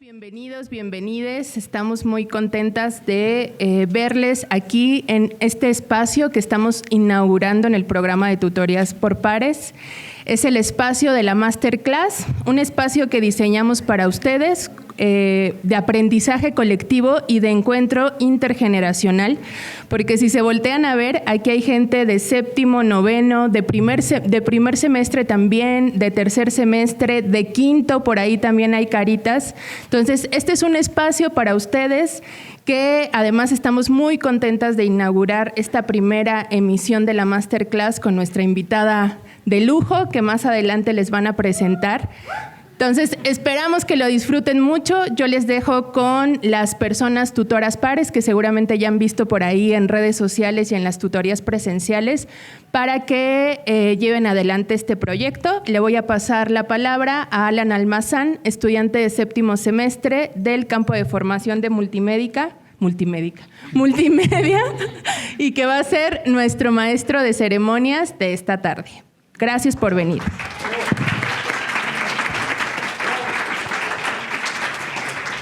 Bienvenidos, bienvenides. Estamos muy contentas de verles aquí en este espacio que estamos inaugurando en el programa de tutorías por pares. Es el espacio de la Masterclass, un espacio que diseñamos para ustedes de aprendizaje colectivo y de encuentro intergeneracional, porque si se voltean a ver, aquí hay gente de séptimo, noveno, de primer semestre también, de tercer semestre, de quinto, por ahí también hay caritas. Entonces, este es un espacio para ustedes que además estamos muy contentas de inaugurar esta primera emisión de la Masterclass con nuestra invitada de lujo que más adelante les van a presentar. Entonces, esperamos que lo disfruten mucho. Yo les dejo con las personas tutoras pares que seguramente ya han visto por ahí en redes sociales y en las tutorías presenciales para que lleven adelante este proyecto. Le voy a pasar la palabra a Alan Almazán, estudiante de séptimo semestre del campo de formación de multimedia, y que va a ser nuestro maestro de ceremonias de esta tarde. Gracias por venir.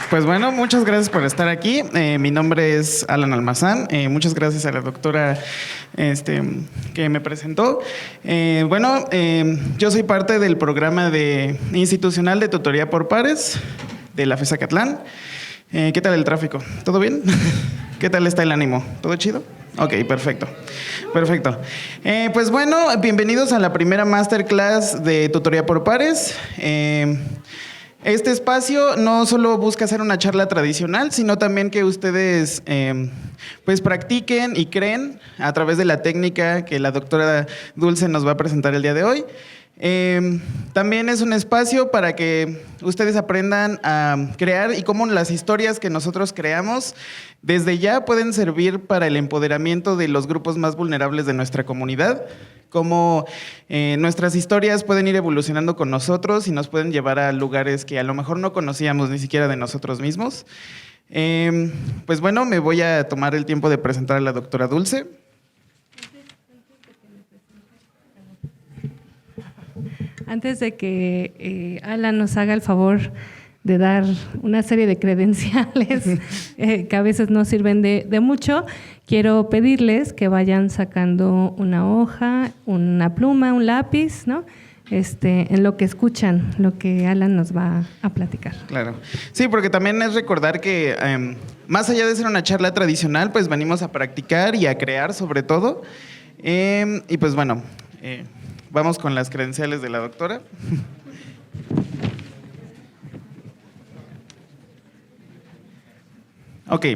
Pues bueno, muchas gracias por estar aquí. Mi nombre es Alan Almazán. Muchas gracias a la doctora que me presentó. Yo soy parte del programa institucional de tutoría por pares de la FES Acatlán. ¿Qué tal el tráfico? ¿Todo bien? ¿Qué tal está el ánimo? ¿Todo chido? Ok, perfecto. Pues bueno, bienvenidos a la primera Masterclass de tutoría por pares. Este espacio no solo busca hacer una charla tradicional, sino también que ustedes pues practiquen y creen a través de la técnica que la doctora Dulce nos va a presentar el día de hoy. También es un espacio para que ustedes aprendan a crear y cómo las historias que nosotros creamos desde ya pueden servir para el empoderamiento de los grupos más vulnerables de nuestra comunidad, cómo nuestras historias pueden ir evolucionando con nosotros y nos pueden llevar a lugares que a lo mejor no conocíamos ni siquiera de nosotros mismos. Pues bueno, me voy a tomar el tiempo de presentar a la doctora Dulce. Antes de que Alan nos haga el favor de dar una serie de credenciales que a veces no sirven de mucho, quiero pedirles que vayan sacando una hoja, una pluma, un lápiz, ¿no? En lo que escuchan, lo que Alan nos va a platicar. Claro. Sí, porque también es recordar que más allá de ser una charla tradicional, pues venimos a practicar y a crear sobre todo. Y pues bueno, vamos con las credenciales de la doctora. Ok.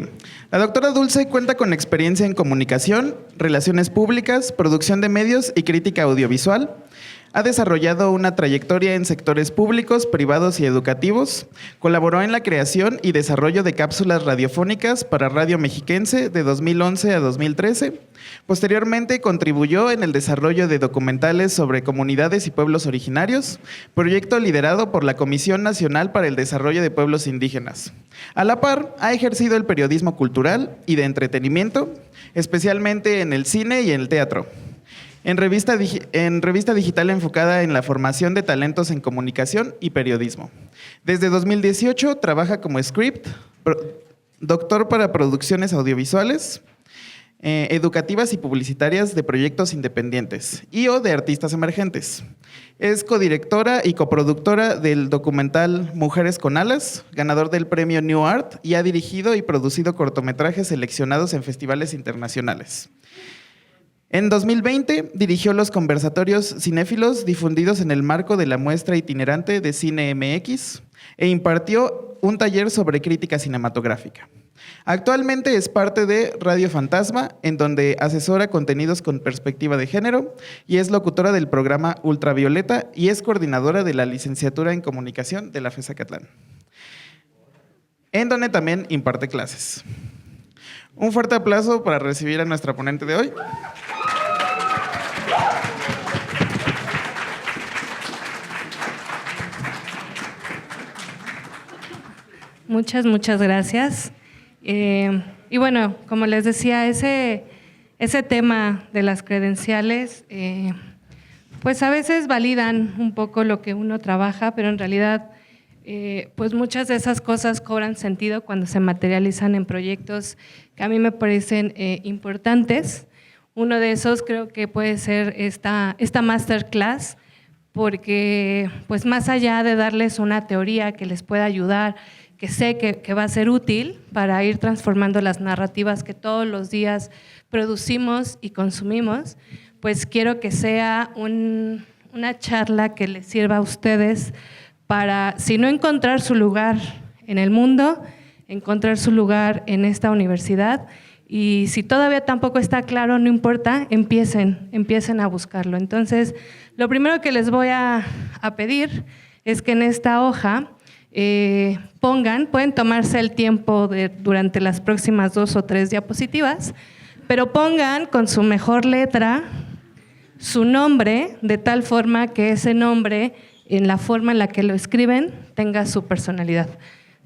La doctora Dulce cuenta con experiencia en comunicación, relaciones públicas, producción de medios y crítica audiovisual. Ha desarrollado una trayectoria en sectores públicos, privados y educativos. Colaboró en la creación y desarrollo de cápsulas radiofónicas para Radio Mexiquense de 2011 a 2013. Posteriormente contribuyó en el desarrollo de documentales sobre comunidades y pueblos originarios, proyecto liderado por la Comisión Nacional para el Desarrollo de Pueblos Indígenas. A la par, ha ejercido el periodismo cultural y de entretenimiento, especialmente en el cine y en el teatro. En revista digital enfocada en la formación de talentos en comunicación y periodismo. Desde 2018 trabaja como script, doctor para producciones audiovisuales, educativas y publicitarias de proyectos independientes o de artistas emergentes. Es codirectora y coproductora del documental Mujeres con Alas, ganador del premio New Art, y ha dirigido y producido cortometrajes seleccionados en festivales internacionales. En 2020 dirigió los conversatorios cinéfilos difundidos en el marco de la muestra itinerante de Cine MX e impartió un taller sobre crítica cinematográfica. Actualmente es parte de Radio Fantasma, en donde asesora contenidos con perspectiva de género y es locutora del programa Ultravioleta y es coordinadora de la licenciatura en comunicación de la FES Acatlán, en donde también imparte clases. Un fuerte aplauso para recibir a nuestra ponente de hoy. Muchas gracias. Y bueno, como les decía, ese tema de las credenciales, pues a veces validan un poco lo que uno trabaja, pero en realidad pues muchas de esas cosas cobran sentido cuando se materializan en proyectos que a mí me parecen importantes. Uno de esos creo que puede ser esta masterclass, porque pues más allá de darles una teoría que les pueda ayudar, que sé que va a ser útil para ir transformando las narrativas que todos los días producimos y consumimos, pues quiero que sea una charla que les sirva a ustedes para, si no encontrar su lugar en el mundo, encontrar su lugar en esta universidad. Y si todavía tampoco está claro, no importa, empiecen a buscarlo. Entonces, lo primero que les voy a pedir es que en esta hoja pueden tomarse el tiempo durante las próximas 2 o 3 diapositivas, pero pongan con su mejor letra su nombre, de tal forma que ese nombre, en la forma en la que lo escriben, tenga su personalidad.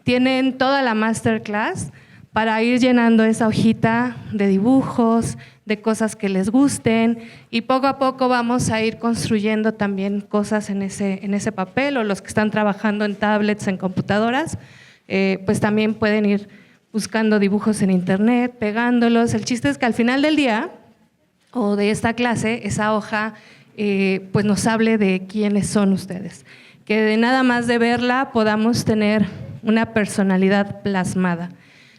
Tienen toda la masterclass para ir llenando esa hojita de dibujos, de cosas que les gusten, y poco a poco vamos a ir construyendo también cosas en ese papel, o los que están trabajando en tablets, en computadoras, pues también pueden ir buscando dibujos en internet, pegándolos. El chiste es que al final del día, o de esta clase, esa hoja pues nos hable de quiénes son ustedes, que de nada más de verla podamos tener una personalidad plasmada.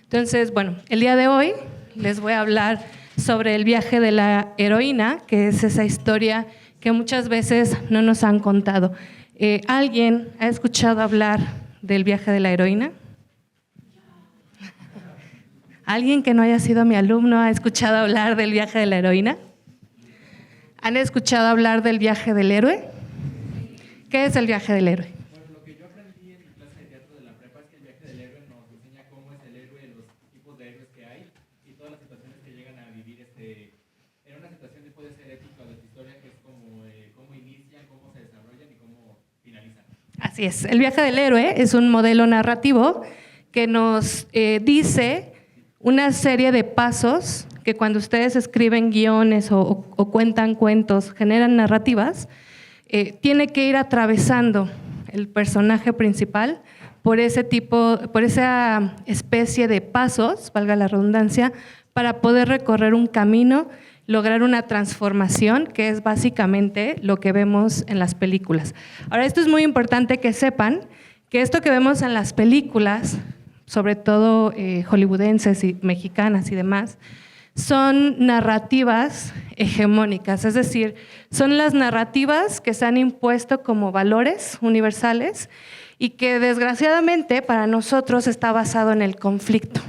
Entonces, bueno, el día de hoy les voy a hablar sobre el viaje de la heroína, que es esa historia que muchas veces no nos han contado. ¿Alguien ha escuchado hablar del viaje de la heroína? ¿Alguien que no haya sido mi alumno ha escuchado hablar del viaje de la heroína? ¿Han escuchado hablar del viaje del héroe? ¿Qué es el viaje del héroe? Bueno, lo que yo aprendí en mi clase de teatro de la prepa es que el viaje del héroe nos enseña cómo es el héroe, los tipos de héroes que hay y todas las situaciones que llegan a vivir en una situación que puede ser épica de tu historia, que es como cómo inician, cómo se desarrollan y cómo finalizan. Así es. El viaje del héroe es un modelo narrativo que nos dice una serie de pasos que cuando ustedes escriben guiones o cuentan cuentos, generan narrativas, tiene que ir atravesando el personaje principal por esa especie de pasos, valga la redundancia, para poder recorrer un camino, lograr una transformación, que es básicamente lo que vemos en las películas. Ahora, esto es muy importante que sepan que esto que vemos en las películas, sobre todo hollywoodenses y mexicanas y demás, son narrativas hegemónicas, es decir, son las narrativas que se han impuesto como valores universales y que desgraciadamente para nosotros está basado en el conflicto.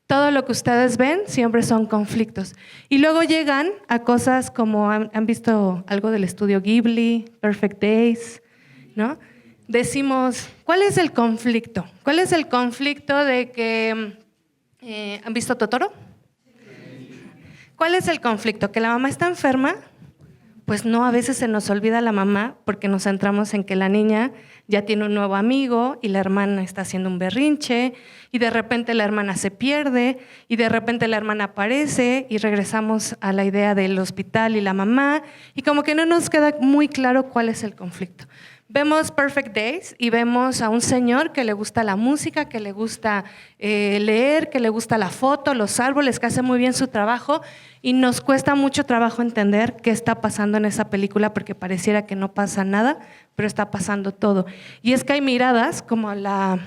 Todo lo que ustedes ven siempre son conflictos. Y luego llegan a cosas como, ¿han visto algo del estudio Ghibli, Perfect Days? ¿No? Decimos, ¿cuál es el conflicto? ¿Cuál es el conflicto de que, ¿han visto Totoro? ¿Cuál es el conflicto? ¿Que la mamá está enferma? Pues no, a veces se nos olvida la mamá porque nos centramos en que la niña ya tiene un nuevo amigo y la hermana está haciendo un berrinche y de repente la hermana se pierde y de repente la hermana aparece y regresamos a la idea del hospital y la mamá y como que no nos queda muy claro cuál es el conflicto. Vemos Perfect Days y vemos a un señor que le gusta la música, que le gusta leer, que le gusta la foto, los árboles, que hace muy bien su trabajo y nos cuesta mucho trabajo entender qué está pasando en esa película porque pareciera que no pasa nada, pero está pasando todo. Y es que hay miradas como la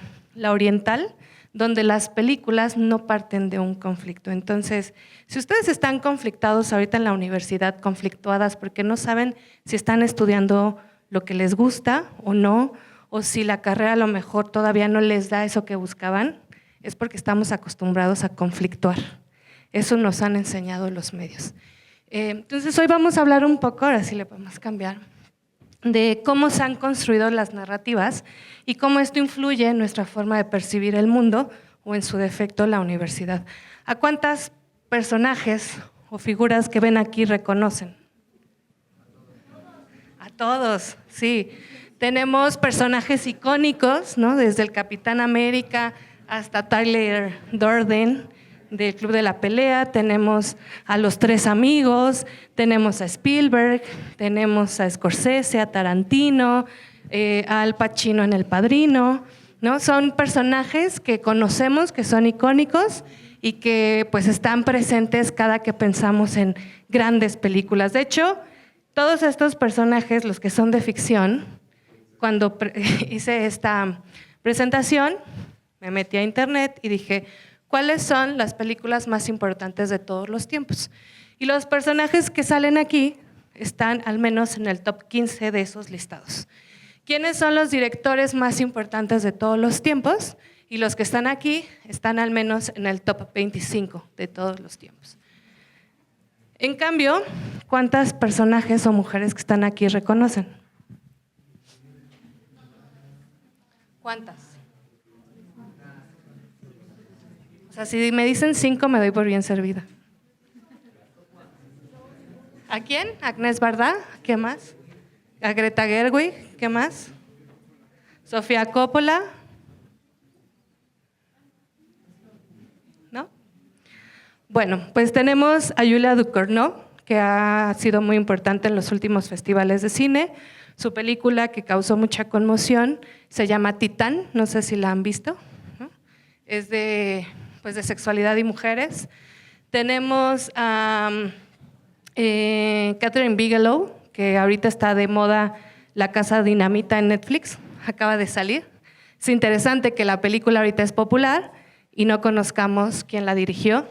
oriental, donde las películas no parten de un conflicto. Entonces, si ustedes están conflictados ahorita en la universidad, conflictuadas porque no saben si están estudiando lo que les gusta o no, o si la carrera a lo mejor todavía no les da eso que buscaban, es porque estamos acostumbrados a conflictuar. Eso nos han enseñado los medios. Entonces hoy vamos a hablar un poco, ahora sí le podemos cambiar, de cómo se han construido las narrativas y cómo esto influye en nuestra forma de percibir el mundo o en su defecto la universidad. ¿A cuántas personajes o figuras que ven aquí reconocen? A todos, sí. Tenemos personajes icónicos, ¿no? Desde el Capitán América hasta Tyler Durden del Club de la Pelea, tenemos a los Tres Amigos, tenemos a Spielberg, tenemos a Scorsese, a Tarantino, Al Pacino en El Padrino, ¿no? Son personajes que conocemos, que son icónicos y que pues están presentes cada que pensamos en grandes películas. De hecho, todos estos personajes, los que son de ficción, cuando hice esta presentación, me metí a internet y dije, ¿cuáles son las películas más importantes de todos los tiempos? Y los personajes que salen aquí están al menos en el top 15 de esos listados. ¿Quiénes son los directores más importantes de todos los tiempos? Y los que están aquí están al menos en el top 25 de todos los tiempos. En cambio, ¿cuántas personajes o mujeres que están aquí reconocen? ¿Cuántas? O sea, si me dicen 5, me doy por bien servida. ¿A quién? Agnès Varda, ¿qué más? A Greta Gerwig, ¿qué más? Sofía Coppola, ¿no? Bueno, pues tenemos a Julia Ducournau, que ha sido muy importante en los últimos festivales de cine. Su película que causó mucha conmoción se llama Titán, no sé si la han visto, ¿no? Es de sexualidad y mujeres. Tenemos a Catherine Bigelow, que ahorita está de moda La Casa Dinamita en Netflix, acaba de salir. Es interesante que la película ahorita es popular y no conozcamos quién la dirigió.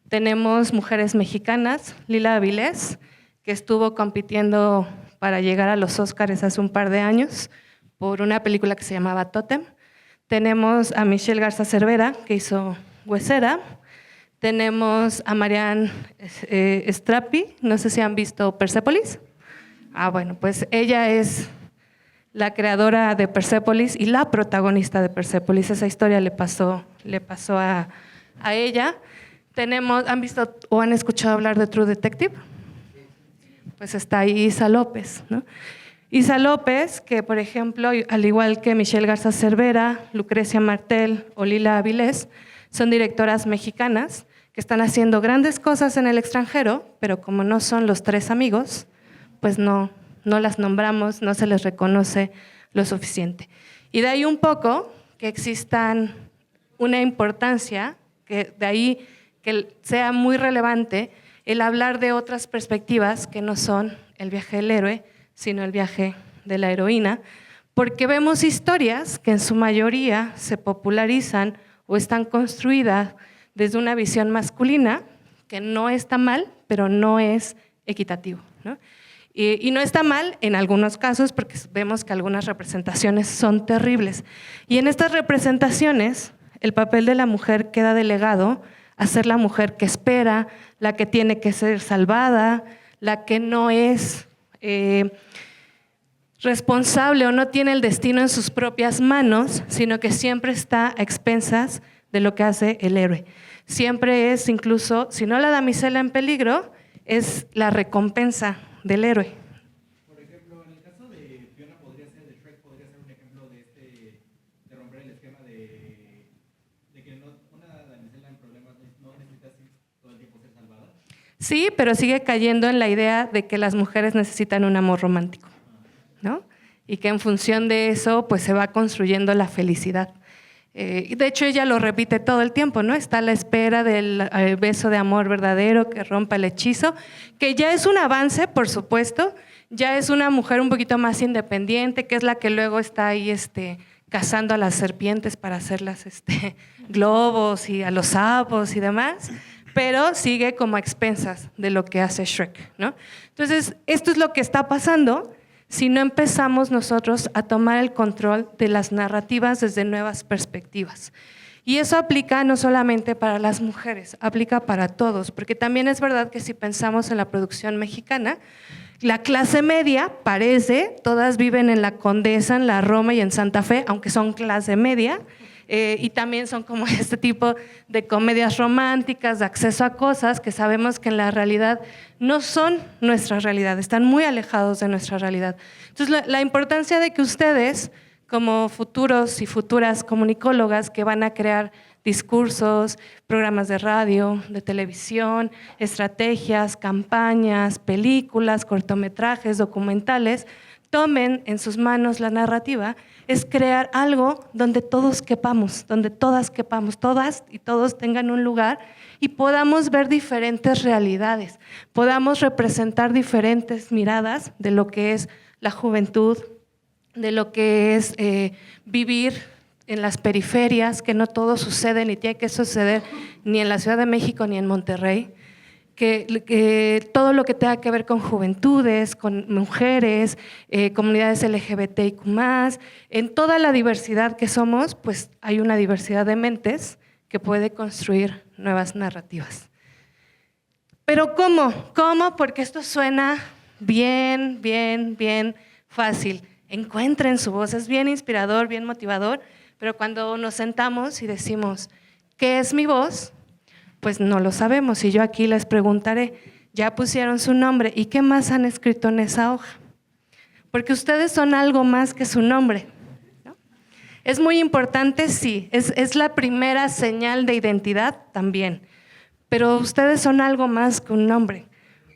Tenemos mujeres mexicanas, Lila Avilés, que estuvo compitiendo para llegar a los Óscars hace un par de años por una película que se llamaba Tótem. Tenemos a Michelle Garza Cervera, que hizo Huesera. Tenemos a Marianne Strappi, no sé si han visto Persepolis. Bueno, pues ella es la creadora de Persepolis y la protagonista de Persepolis. Esa historia le pasó a ella. ¿Han visto o han escuchado hablar de True Detective? Pues está ahí Isa López, ¿no? Isa López, que por ejemplo, al igual que Michelle Garza Cervera, Lucrecia Martel o Lila Avilés, son directoras mexicanas que están haciendo grandes cosas en el extranjero, pero como no son los tres amigos, pues no las nombramos, no se les reconoce lo suficiente. Y de ahí un poco que existan una importancia, que de ahí que sea muy relevante el hablar de otras perspectivas que no son el viaje del héroe, sino el viaje de la heroína, porque vemos historias que en su mayoría se popularizan o están construidas desde una visión masculina, que no está mal, pero no es equitativo, ¿no? Y no está mal en algunos casos porque vemos que algunas representaciones son terribles. Y en estas representaciones el papel de la mujer queda delegado a ser la mujer que espera, la que tiene que ser salvada, la que no es responsable o no tiene el destino en sus propias manos, sino que siempre está a expensas de lo que hace el héroe. Siempre es incluso, si no la damisela en peligro, es la recompensa del héroe. Por ejemplo, en el caso de Fiona de Shrek podría ser un ejemplo de romper el esquema de que una damisela en problemas no necesita todo el tiempo ser salvada. Sí, pero sigue cayendo en la idea de que las mujeres necesitan un amor romántico, ¿no? Y que en función de eso pues se va construyendo la felicidad. De hecho, ella lo repite todo el tiempo, ¿no? Está a la espera del beso de amor verdadero que rompa el hechizo, que ya es un avance, por supuesto. Ya es una mujer un poquito más independiente, que es la que luego está ahí cazando a las serpientes para hacerlas globos y a los sapos y demás, pero sigue como a expensas de lo que hace Shrek, ¿no? Entonces, esto es lo que está pasando si no empezamos nosotros a tomar el control de las narrativas desde nuevas perspectivas. Y eso aplica no solamente para las mujeres, aplica para todos, porque también es verdad que si pensamos en la producción mexicana, la clase media parece, todas viven en la Condesa, en la Roma y en Santa Fe, aunque son clase media, y también son como este tipo de comedias románticas, de acceso a cosas que sabemos que en la realidad no son nuestra realidad, están muy alejados de nuestra realidad. Entonces, la importancia de que ustedes, como futuros y futuras comunicólogas que van a crear discursos, programas de radio, de televisión, estrategias, campañas, películas, cortometrajes, documentales, tomen en sus manos la narrativa, es crear algo donde todos quepamos, donde todas quepamos, todas y todos tengan un lugar y podamos ver diferentes realidades, podamos representar diferentes miradas de lo que es la juventud, de lo que es vivir en las periferias, que no todo sucede ni tiene que suceder ni en la Ciudad de México ni en Monterrey, que todo lo que tenga que ver con juventudes, con mujeres, comunidades LGBTIQ+, en toda la diversidad que somos, pues hay una diversidad de mentes que puede construir nuevas narrativas. Pero ¿cómo? ¿Cómo? Porque esto suena bien fácil. Encuentren su voz, es bien inspirador, bien motivador, pero cuando nos sentamos y decimos, ¿qué es mi voz? Pues no lo sabemos. Y yo aquí les preguntaré, ya pusieron su nombre, ¿y qué más han escrito en esa hoja? Porque ustedes son algo más que su nombre, ¿no? Es muy importante, sí, es la primera señal de identidad también, pero ustedes son algo más que un nombre,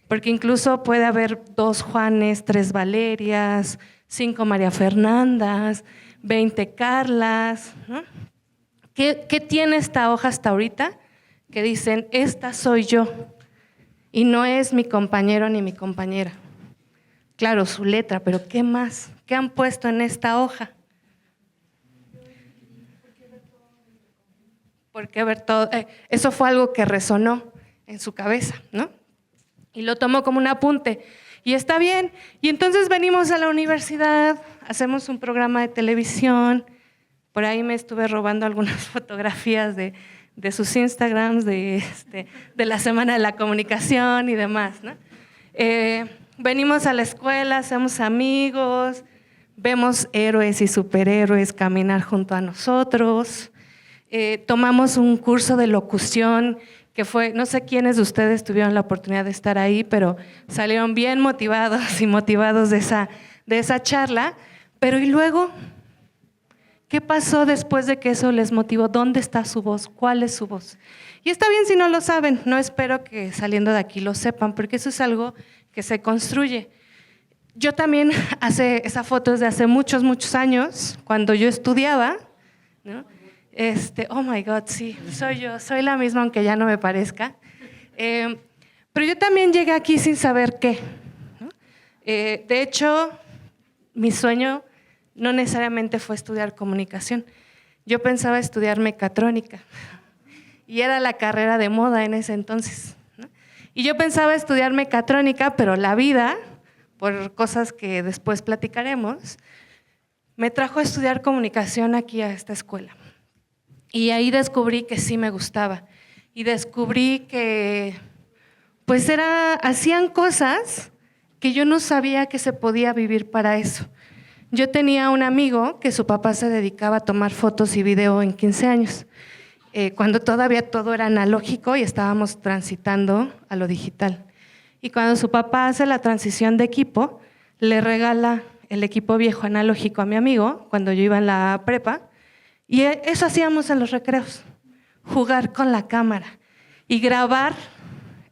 porque incluso puede haber 2 Juanes, 3 Valerias, 5 María Fernandas, 20 Carlas, ¿no? ¿Qué tiene esta hoja hasta ahorita? Que dicen, esta soy yo, y no es mi compañero ni mi compañera. Claro, su letra, pero ¿qué más? ¿Qué han puesto en esta hoja? Porque ver todo, eso fue algo que resonó en su cabeza, ¿no? Y lo tomó como un apunte. Y está bien. Y entonces venimos a la universidad, hacemos un programa de televisión. Por ahí me estuve robando algunas fotografías de sus Instagrams, de la Semana de la Comunicación y demás, ¿no? Venimos a la escuela, hacemos amigos, vemos héroes y superhéroes caminar junto a nosotros. Tomamos un curso de locución que fue, no sé quiénes de ustedes tuvieron la oportunidad de estar ahí, pero salieron bien motivados y motivados de esa charla. Pero ¿y luego? ¿Qué pasó después de que eso les motivó? ¿Dónde está su voz? ¿Cuál es su voz? Y está bien si no lo saben, no espero que saliendo de aquí lo sepan, porque eso es algo que se construye. Yo también esa foto es de hace muchos años, cuando yo estudiaba, ¿no? Oh my God, sí, soy yo, soy la misma aunque ya no me parezca. Pero yo también llegué aquí sin saber qué, ¿no? De hecho, mi sueño no necesariamente fue estudiar comunicación. Yo pensaba estudiar mecatrónica y era la carrera de moda en ese entonces, ¿no? Y yo pensaba estudiar mecatrónica, pero la vida, por cosas que después platicaremos, me trajo a estudiar comunicación aquí a esta escuela. Y ahí descubrí que sí me gustaba. Y descubrí que pues hacían cosas que yo no sabía que se podía vivir para eso. Yo tenía un amigo que su papá se dedicaba a tomar fotos y video en 15 años, cuando todavía todo era analógico y estábamos transitando a lo digital. Y cuando su papá hace la transición de equipo, le regala el equipo viejo analógico a mi amigo, cuando yo iba en la prepa, y eso hacíamos en los recreos, jugar con la cámara y grabar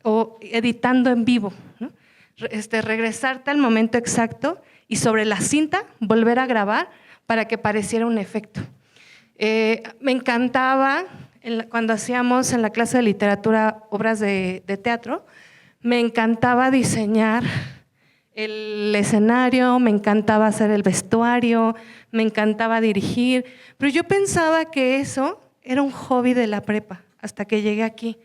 o editando en vivo, ¿no? Regresarte al momento exacto y sobre la cinta volver a grabar para que pareciera un efecto. Me encantaba, cuando hacíamos en la clase de literatura obras de teatro, me encantaba diseñar el escenario, me encantaba hacer el vestuario, me encantaba dirigir, pero yo pensaba que eso era un hobby de la prepa hasta que llegué aquí,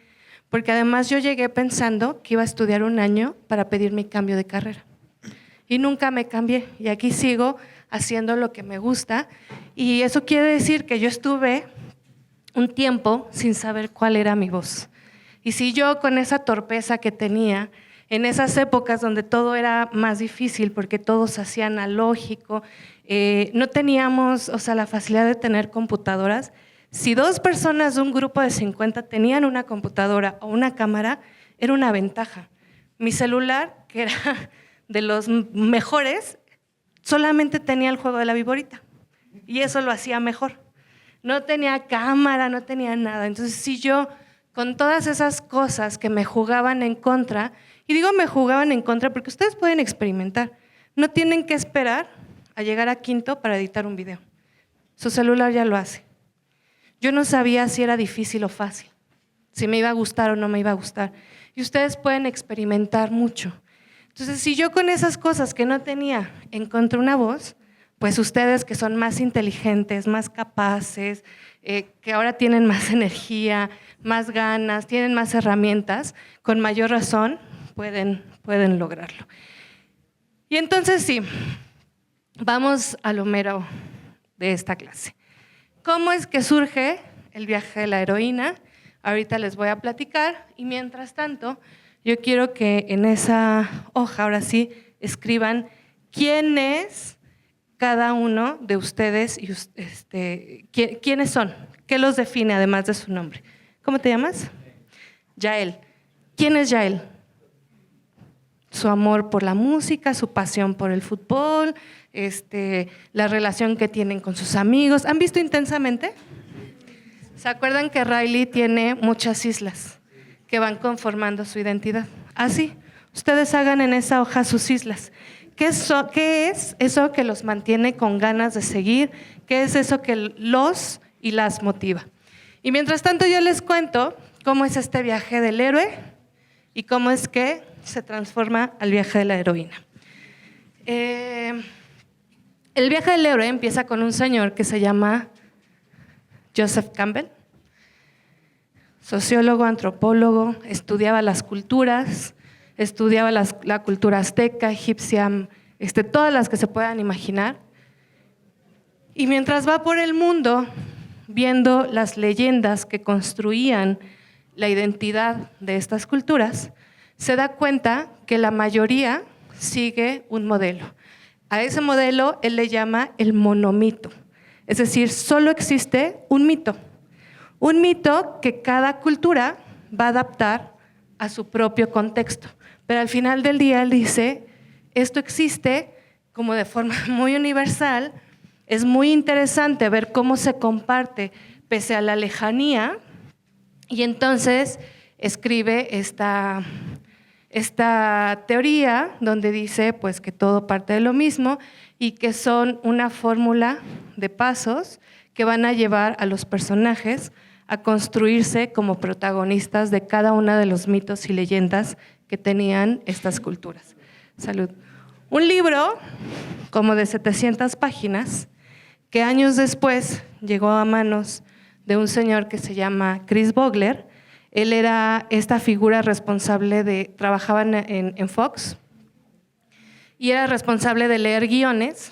porque además yo llegué pensando que iba a estudiar 1 año para pedir mi cambio de carrera y nunca me cambié y aquí sigo haciendo lo que me gusta y eso quiere decir que yo estuve un tiempo sin saber cuál era mi voz. Y si yo con esa torpeza que tenía en esas épocas donde todo era más difícil porque todo se hacía analógico, no teníamos, la facilidad de tener computadoras. Si 2 personas de un grupo de 50 tenían una computadora o una cámara, era una ventaja. Mi celular, que era de los mejores, solamente tenía el juego de la viborita y eso lo hacía mejor. No tenía cámara, no tenía nada. Entonces, si yo, con todas esas cosas que me jugaban en contra, y digo me jugaban en contra porque ustedes pueden experimentar, no tienen que esperar a llegar a quinto para editar un video. Su celular ya lo hace. Yo no sabía si era difícil o fácil, si me iba a gustar o no me iba a gustar. Y ustedes pueden experimentar mucho. Entonces, si yo con esas cosas que no tenía encontré una voz, pues ustedes que son más inteligentes, más capaces, que ahora tienen más energía, más ganas, tienen más herramientas, con mayor razón pueden lograrlo. Y entonces sí, vamos a lo mero de esta clase. ¿Cómo es que surge el viaje de la heroína? Ahorita les voy a platicar y mientras tanto yo quiero que en esa hoja ahora sí escriban quién es cada uno de ustedes y quiénes son, qué los define además de su nombre. ¿Cómo te llamas? Yael. ¿Quién es Yael? Su amor por la música, su pasión por el fútbol, la relación que tienen con sus amigos. ¿Han visto Intensamente? ¿Se acuerdan que Riley tiene muchas islas que van conformando su identidad? Así, ustedes hagan en esa hoja sus islas. ¿Qué es eso que los mantiene con ganas de seguir? ¿Qué es eso que los y las motiva? Y mientras tanto yo les cuento cómo es este viaje del héroe y cómo es que se transforma al viaje de la heroína. El viaje del héroe empieza con un señor que se llama Joseph Campbell, sociólogo, antropólogo, estudiaba las culturas, estudiaba la cultura azteca, egipcia, todas las que se puedan imaginar. Y mientras va por el mundo viendo las leyendas que construían la identidad de estas culturas, se da cuenta que la mayoría sigue un modelo. A ese modelo él le llama el monomito, es decir, solo existe un mito que cada cultura va a adaptar a su propio contexto. Pero al final del día él dice, esto existe como de forma muy universal, es muy interesante ver cómo se comparte pese a la lejanía, y entonces escribe esta teoría donde dice pues, que todo parte de lo mismo y que son una fórmula de pasos que van a llevar a los personajes a construirse como protagonistas de cada uno de los mitos y leyendas que tenían estas culturas. Salud. Un libro como de 700 páginas que años después llegó a manos de un señor que se llama Chris Vogler. Él era esta figura responsable trabajaba en Fox y era responsable de leer guiones,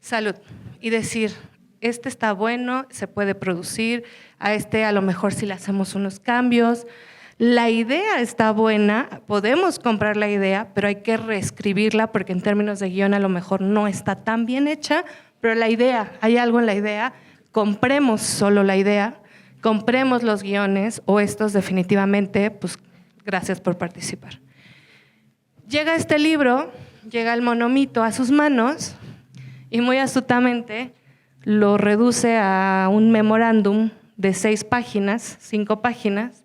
salud, y decir, está bueno, se puede producir, a lo mejor si le hacemos unos cambios, la idea está buena, podemos comprar la idea, pero hay que reescribirla porque en términos de guión a lo mejor no está tan bien hecha, pero la idea, hay algo en la idea, compremos solo la idea, compremos los guiones o estos definitivamente, pues gracias por participar. Llega este libro, llega el monomito a sus manos y muy astutamente lo reduce a un memorándum de 6 páginas, 5 páginas,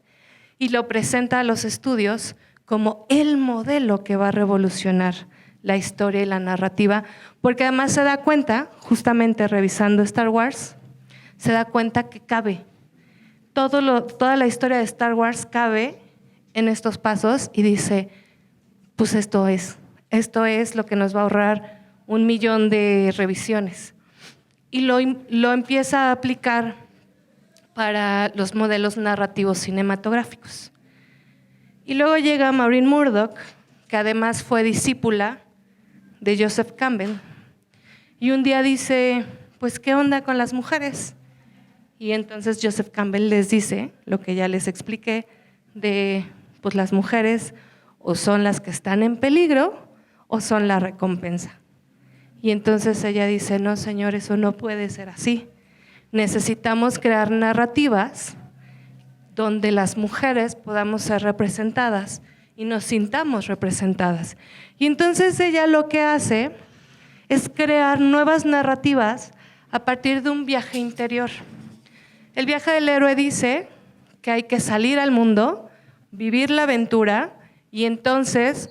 y lo presenta a los estudios como el modelo que va a revolucionar la historia y la narrativa, porque además se da cuenta, justamente revisando Star Wars, se da cuenta que cabe. Toda la historia de Star Wars cabe en estos pasos y dice, pues esto es lo que nos va a ahorrar 1 millón de revisiones. Y lo empieza a aplicar para los modelos narrativos cinematográficos. Y luego llega Maureen Murdoch, que además fue discípula de Joseph Campbell, y un día dice, pues ¿qué onda con las mujeres? Y entonces Joseph Campbell les dice, lo que ya les expliqué, de pues las mujeres o son las que están en peligro o son la recompensa. Y entonces ella dice, no señor, eso no puede ser así. Necesitamos crear narrativas donde las mujeres podamos ser representadas y nos sintamos representadas. Y entonces ella lo que hace es crear nuevas narrativas a partir de un viaje interior. El viaje del héroe dice que hay que salir al mundo, vivir la aventura y entonces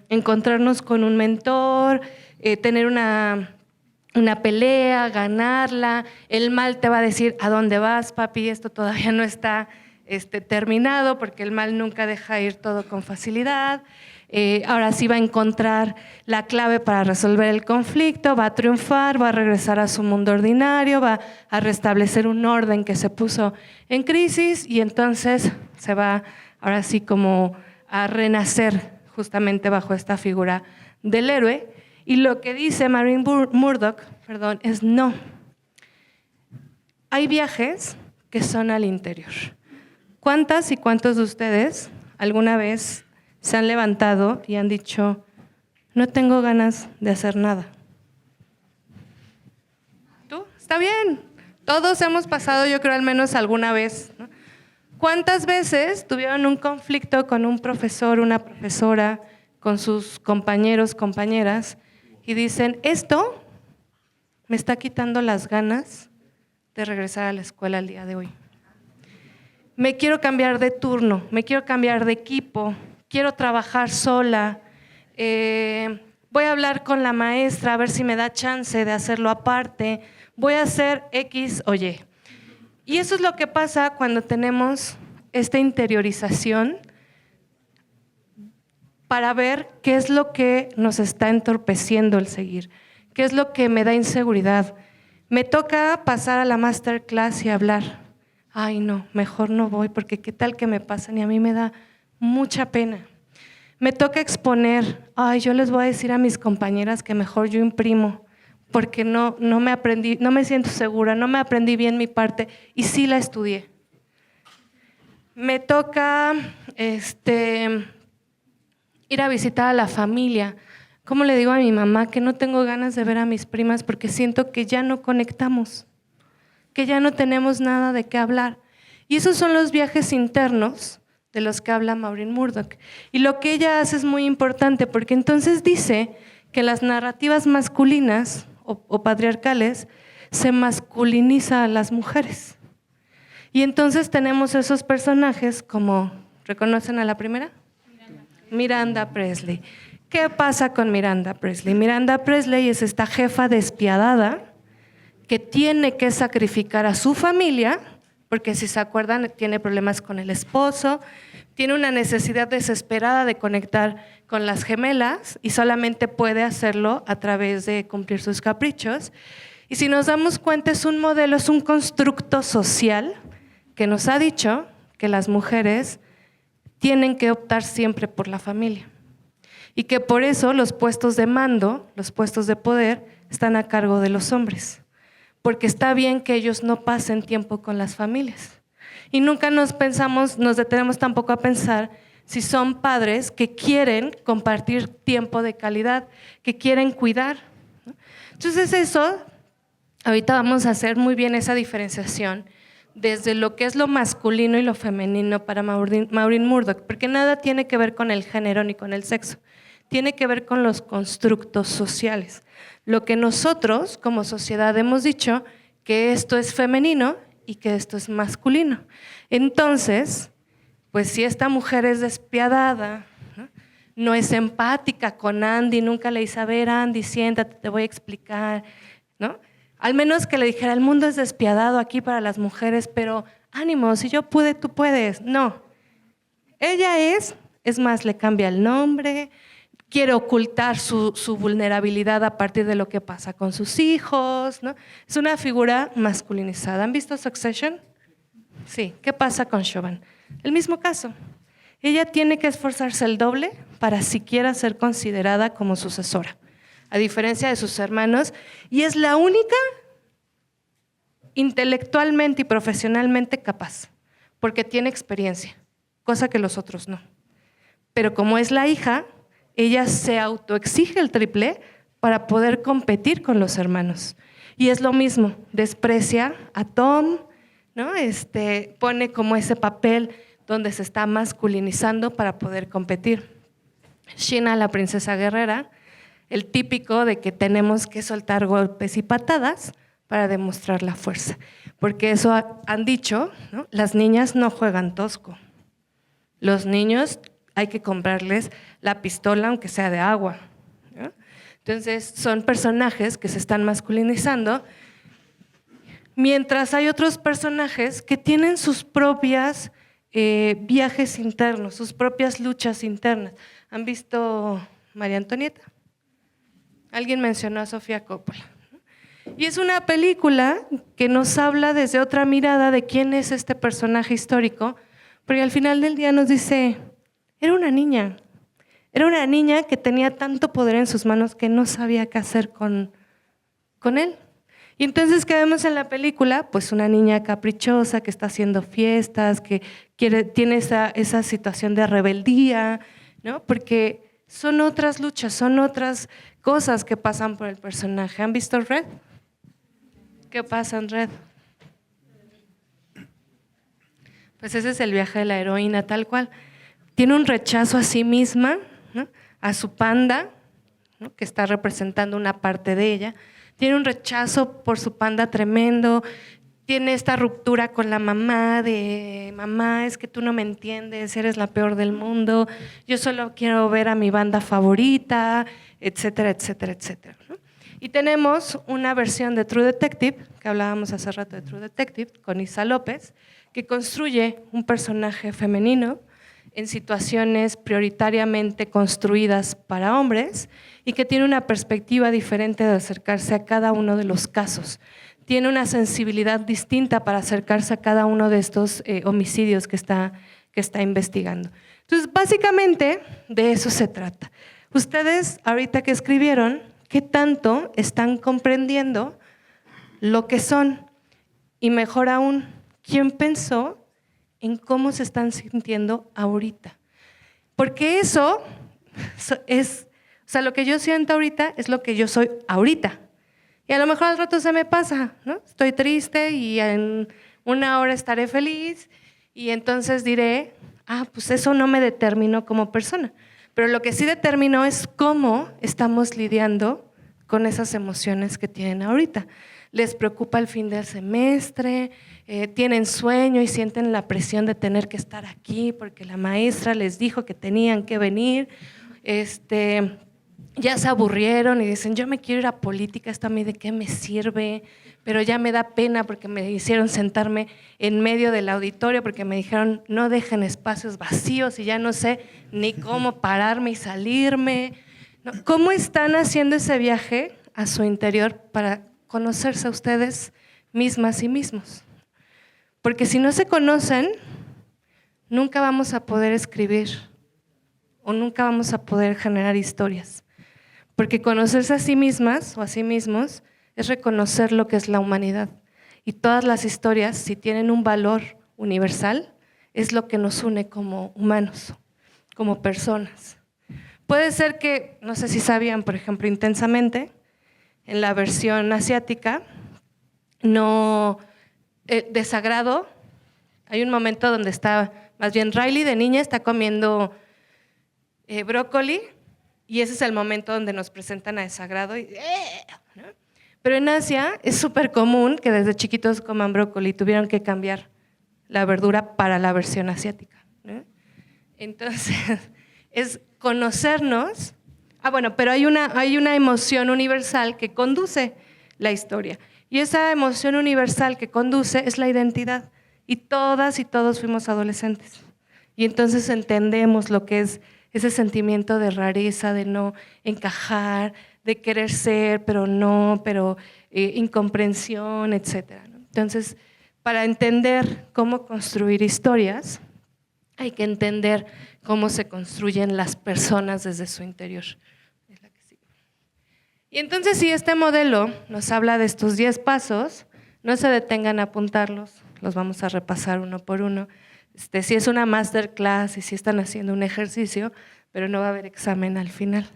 encontrarnos con un mentor, tener una pelea, ganarla. El mal te va a decir, ¿a dónde vas, papi? Esto todavía no está terminado, porque el mal nunca deja ir todo con facilidad. Ahora sí va a encontrar la clave para resolver el conflicto, va a triunfar, va a regresar a su mundo ordinario, va a restablecer un orden que se puso en crisis, y entonces se va ahora sí como a renacer justamente bajo esta figura del héroe. Y lo que dice Maureen Murdoch, es no. Hay viajes que son al interior. ¿Cuántas y cuántos de ustedes alguna vez se han levantado y han dicho, no tengo ganas de hacer nada? ¿Tú? Está bien. Todos hemos pasado, yo creo, al menos alguna vez, ¿no? ¿Cuántas veces tuvieron un conflicto con un profesor, una profesora, con sus compañeros, compañeras, y dicen, esto me está quitando las ganas de regresar a la escuela el día de hoy? Me quiero cambiar de turno, me quiero cambiar de equipo, quiero trabajar sola, voy a hablar con la maestra a ver si me da chance de hacerlo aparte, voy a hacer X o Y. Y eso es lo que pasa cuando tenemos esta interiorización para ver qué es lo que nos está entorpeciendo el seguir, qué es lo que me da inseguridad. Me toca pasar a la masterclass y hablar. Ay, no, mejor no voy, porque qué tal que me pasan y a mí me da mucha pena. Me toca exponer. Ay, yo les voy a decir a mis compañeras que mejor yo imprimo, porque no me siento segura, no me aprendí bien mi parte, y sí la estudié. Me toca ir a visitar a la familia. ¿Cómo le digo a mi mamá que no tengo ganas de ver a mis primas porque siento que ya no conectamos, que ya no tenemos nada de qué hablar? Y esos son los viajes internos de los que habla Maureen Murdoch. Y lo que ella hace es muy importante, porque entonces dice que las narrativas masculinas o patriarcales se masculiniza a las mujeres. Y entonces tenemos esos personajes como, ¿reconocen a la primera? Miranda Presley. ¿Qué pasa con Miranda Presley? Miranda Presley es esta jefa despiadada que tiene que sacrificar a su familia, porque si se acuerdan tiene problemas con el esposo, tiene una necesidad desesperada de conectar con las gemelas y solamente puede hacerlo a través de cumplir sus caprichos. Y si nos damos cuenta, es un modelo, es un constructo social que nos ha dicho que las mujeres tienen que optar siempre por la familia y que por eso los puestos de mando, los puestos de poder, están a cargo de los hombres, porque está bien que ellos no pasen tiempo con las familias. Y nunca nos detenemos tampoco a pensar si son padres que quieren compartir tiempo de calidad, que quieren cuidar, ¿no? Entonces eso, ahorita vamos a hacer muy bien esa diferenciación desde lo que es lo masculino y lo femenino para Maureen Murdoch, porque nada tiene que ver con el género ni con el sexo, tiene que ver con los constructos sociales. Lo que nosotros como sociedad hemos dicho que esto es femenino y que esto es masculino. Entonces, pues si esta mujer es despiadada, no es empática con Andy, nunca le dice, a ver, Andy, siéntate, te voy a explicar, ¿no? Al menos que le dijera, el mundo es despiadado aquí para las mujeres, pero ánimo, si yo pude, tú puedes. No. Ella es más, le cambia el nombre, quiere ocultar su vulnerabilidad a partir de lo que pasa con sus hijos, ¿no? Es una figura masculinizada. ¿Han visto Succession? Sí. ¿Qué pasa con Siobhan? El mismo caso. Ella tiene que esforzarse el doble para siquiera ser considerada como sucesora, a diferencia de sus hermanos, y es la única intelectualmente y profesionalmente capaz, porque tiene experiencia, cosa que los otros no. Pero como es la hija, ella se autoexige el triple para poder competir con los hermanos. Y es lo mismo, desprecia a Tom, ¿no? Pone como ese papel donde se está masculinizando para poder competir. Sheena, la princesa guerrera, el típico de que tenemos que soltar golpes y patadas para demostrar la fuerza. Porque eso han dicho, ¿no? Las niñas no juegan tosco. Los niños hay que comprarles la pistola, aunque sea de agua, ¿no? Entonces, son personajes que se están masculinizando, mientras hay otros personajes que tienen sus propias viajes internos, sus propias luchas internas. ¿Han visto María Antonieta? Alguien mencionó a Sofía Coppola. Y es una película que nos habla desde otra mirada de quién es este personaje histórico, porque al final del día nos dice, era una niña que tenía tanto poder en sus manos que no sabía qué hacer con él. Y entonces, ¿qué vemos en la película? Pues una niña caprichosa que está haciendo fiestas, que tiene esa situación de rebeldía, ¿no? Porque son otras luchas, son otras cosas que pasan por el personaje. ¿Han visto Red? ¿Qué pasa en Red? Pues ese es el viaje de la heroína, tal cual. Tiene un rechazo a sí misma, ¿no? A su panda, ¿no? Que está representando una parte de ella. Tiene un rechazo por su panda tremendo. Tiene esta ruptura con la mamá de, mamá, es que tú no me entiendes, eres la peor del mundo, yo solo quiero ver a mi banda favorita, etcétera, etcétera, etcétera, ¿no? Y tenemos una versión de True Detective, que hablábamos hace rato de True Detective, con Isa López, que construye un personaje femenino en situaciones prioritariamente construidas para hombres y que tiene una perspectiva diferente de acercarse a cada uno de los casos. Tiene una sensibilidad distinta para acercarse a cada uno de estos homicidios que está investigando. Entonces, básicamente, de eso se trata. Ustedes, ahorita que escribieron, ¿qué tanto están comprendiendo lo que son? Y mejor aún, ¿quién pensó en cómo se están sintiendo ahorita? Porque eso es, o sea, lo que yo siento ahorita es lo que yo soy ahorita. Y a lo mejor al rato se me pasa, ¿no? Estoy triste y en una hora estaré feliz y entonces diré, pues eso no me determinó como persona. Pero lo que sí determinó es cómo estamos lidiando con esas emociones que tienen ahorita. Les preocupa el fin del semestre, tienen sueño y sienten la presión de tener que estar aquí porque la maestra les dijo que tenían que venir. Ya se aburrieron y dicen, yo me quiero ir a política, esto a mí de qué me sirve, pero ya me da pena porque me hicieron sentarme en medio del auditorio porque me dijeron no dejen espacios vacíos y ya no sé ni cómo pararme y salirme. ¿No? ¿Cómo están haciendo ese viaje a su interior para conocerse a ustedes mismas y mismos? Porque si no se conocen, nunca vamos a poder escribir o nunca vamos a poder generar historias. Porque conocerse a sí mismas o a sí mismos es reconocer lo que es la humanidad. Y todas las historias, si tienen un valor universal, es lo que nos une como humanos, como personas. Puede ser que, no sé si sabían, por ejemplo, Intensamente, en la versión asiática, Desagrado, hay un momento donde está, más bien Riley de niña está comiendo brócoli, y ese es el momento donde nos presentan a Desagrado. ¿No? Pero en Asia es súper común que desde chiquitos coman brócoli, tuvieron que cambiar la verdura para la versión asiática, ¿no? Entonces, es conocernos. Pero hay una emoción universal que conduce la historia. Y esa emoción universal que conduce es la identidad. Y todas y todos fuimos adolescentes. Y entonces entendemos lo que es ese sentimiento de rareza, de no encajar, de querer ser, pero no, incomprensión, etc. ¿no? Entonces, para entender cómo construir historias, hay que entender cómo se construyen las personas desde su interior. Es la que sigue. Y entonces, si este modelo nos habla de estos 10 pasos, no se detengan a apuntarlos, los vamos a repasar uno por uno. Si es una masterclass y si están haciendo un ejercicio, pero no va a haber examen al final.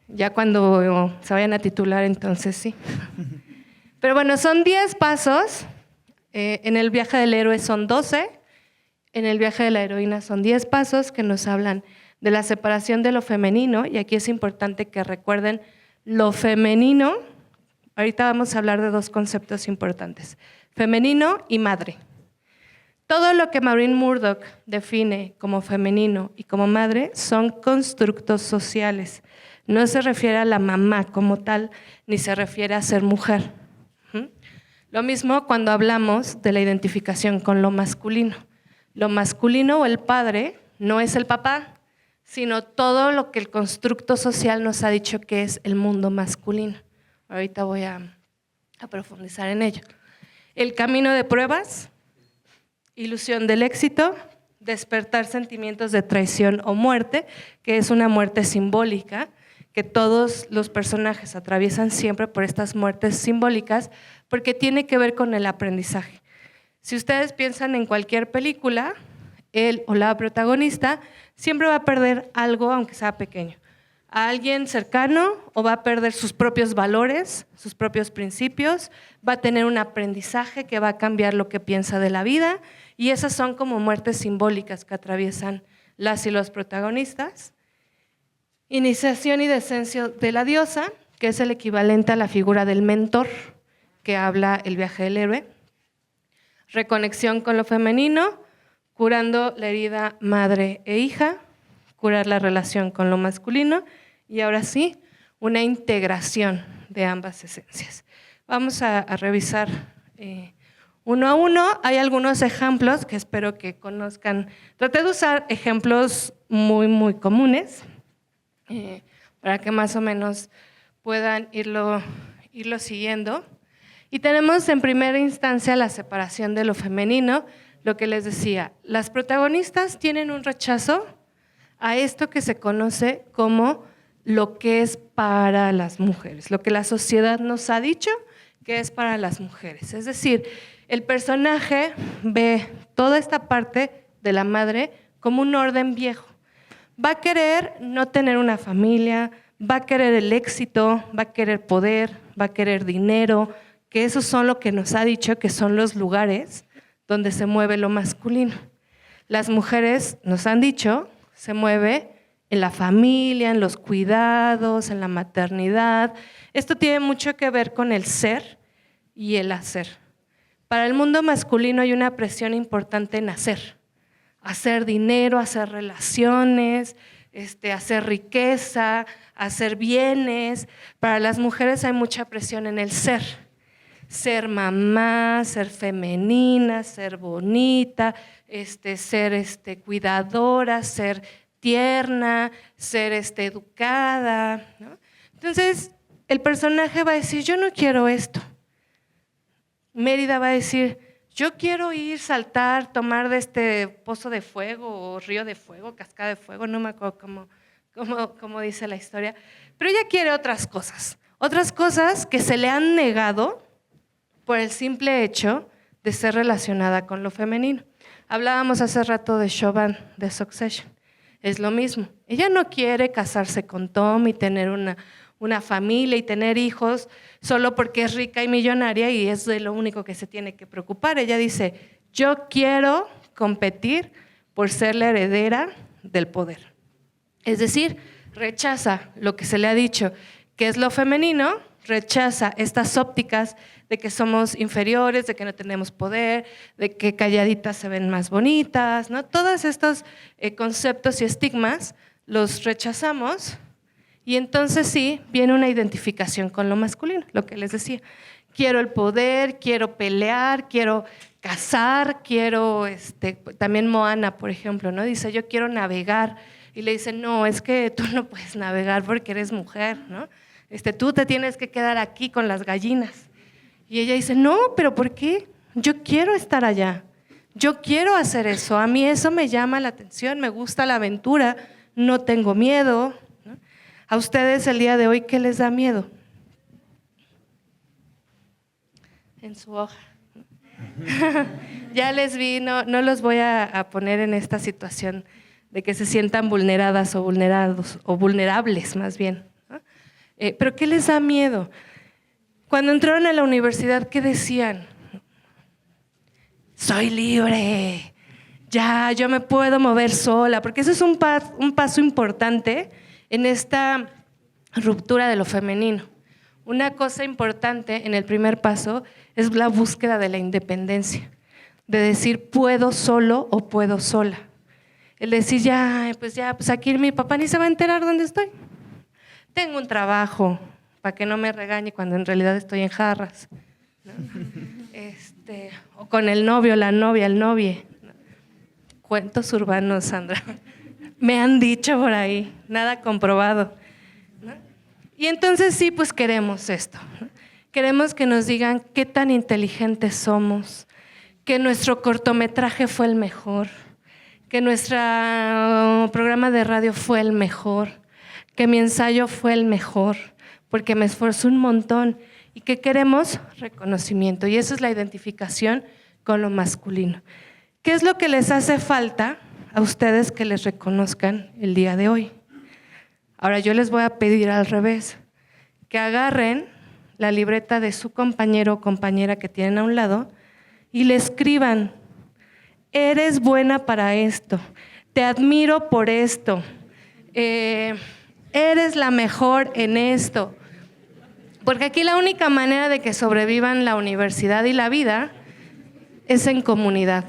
Ya cuando se vayan a titular, entonces sí. Pero bueno, son 10 pasos. En el viaje del héroe son 12. En el viaje de la heroína son 10 pasos que nos hablan de la separación de lo femenino. Y aquí es importante que recuerden lo femenino. Ahorita vamos a hablar de 2 conceptos importantes: femenino y madre. Todo lo que Maureen Murdoch define como femenino y como madre son constructos sociales. No se refiere a la mamá como tal, ni se refiere a ser mujer. Lo mismo cuando hablamos de la identificación con lo masculino. Lo masculino o el padre no es el papá, sino todo lo que el constructo social nos ha dicho que es el mundo masculino. Ahorita voy a profundizar en ello. El camino de pruebas, ilusión del éxito, despertar sentimientos de traición o muerte, que es una muerte simbólica, que todos los personajes atraviesan siempre por estas muertes simbólicas, porque tiene que ver con el aprendizaje. Si ustedes piensan en cualquier película, él o la protagonista siempre va a perder algo, aunque sea pequeño. A alguien cercano, o va a perder sus propios valores, sus propios principios, va a tener un aprendizaje que va a cambiar lo que piensa de la vida, y esas son como muertes simbólicas que atraviesan las y los protagonistas. Iniciación y descenso de la diosa, que es el equivalente a la figura del mentor que habla el viaje del héroe. Reconexión con lo femenino, curando la herida madre e hija, curar la relación con lo masculino, y ahora sí, una integración de ambas esencias. Vamos a revisar uno a uno. Hay algunos ejemplos que espero que conozcan. Traté de usar ejemplos muy comunes para que más o menos puedan irlo siguiendo. Y tenemos en primera instancia la separación de lo femenino, lo que les decía. Las protagonistas tienen un rechazo a esto que se conoce como lo que es para las mujeres, lo que la sociedad nos ha dicho que es para las mujeres. Es decir, el personaje ve toda esta parte de la madre como un orden viejo. Va a querer no tener una familia, va a querer el éxito, va a querer poder, va a querer dinero, que esos son lo que nos ha dicho que son los lugares donde se mueve lo masculino. Las mujeres, nos han dicho, se mueve en la familia, en los cuidados, en la maternidad. Esto tiene mucho que ver con el ser y el hacer. Para el mundo masculino hay una presión importante en hacer dinero, hacer relaciones, hacer riqueza, hacer bienes. Para las mujeres hay mucha presión en el ser mamá, ser femenina, ser bonita, ser cuidadora, ser tierna, ser educada, ¿no? Entonces, el personaje va a decir, yo no quiero esto. Mérida va a decir, yo quiero ir, saltar, tomar de este pozo de fuego o río de fuego, cascada de fuego, no me acuerdo cómo dice la historia, pero ella quiere otras cosas que se le han negado por el simple hecho de ser relacionada con lo femenino. Hablábamos hace rato de Chauvin, de Succession. Es lo mismo. Ella no quiere casarse con Tom y tener una familia y tener hijos solo porque es rica y millonaria y es de lo único que se tiene que preocupar. Ella dice, yo quiero competir por ser la heredera del poder. Es decir, rechaza lo que se le ha dicho que es lo femenino, rechaza estas ópticas de que somos inferiores, de que no tenemos poder, de que calladitas se ven más bonitas, ¿no? Todos estos conceptos y estigmas los rechazamos y entonces sí viene una identificación con lo masculino, lo que les decía. Quiero el poder, quiero pelear, quiero cazar, quiero… también Moana, por ejemplo, ¿no? Dice, yo quiero navegar. Y le dicen, no, es que tú no puedes navegar porque eres mujer, ¿no? Tú te tienes que quedar aquí con las gallinas. Y ella dice, no, pero ¿por qué? Yo quiero estar allá, yo quiero hacer eso, a mí eso me llama la atención, me gusta la aventura, no tengo miedo, ¿no? A ustedes el día de hoy, ¿qué les da miedo? En su hoja. Ya les vi, no los voy a poner en esta situación de que se sientan vulneradas o vulnerados, o vulnerables más bien, ¿no? Pero ¿qué les da miedo? Cuando entraron a la universidad, ¿qué decían? Soy libre, ya, yo me puedo mover sola, porque eso es un paso importante en esta ruptura de lo femenino. Una cosa importante en el primer paso es la búsqueda de la independencia, de decir puedo solo o puedo sola. El decir pues aquí mi papá ni se va a enterar dónde estoy. Tengo un trabajo para que no me regañe cuando en realidad estoy en jarras, ¿no? O con el novio, la novia, el novie. Cuentos urbanos, Sandra. Me han dicho por ahí, nada comprobado, ¿no? Y entonces sí, pues queremos esto, ¿no? Queremos que nos digan qué tan inteligentes somos, que nuestro cortometraje fue el mejor, que nuestro programa de radio fue el mejor, que mi ensayo fue el mejor, porque me esforcé un montón y que queremos reconocimiento. Y esa es la identificación con lo masculino. ¿Qué es lo que les hace falta a ustedes que les reconozcan el día de hoy? Ahora yo les voy a pedir al revés, que agarren la libreta de su compañero o compañera que tienen a un lado y le escriban: eres buena para esto, te admiro por esto, eres la mejor en esto. Porque aquí la única manera de que sobrevivan la universidad y la vida es en comunidad.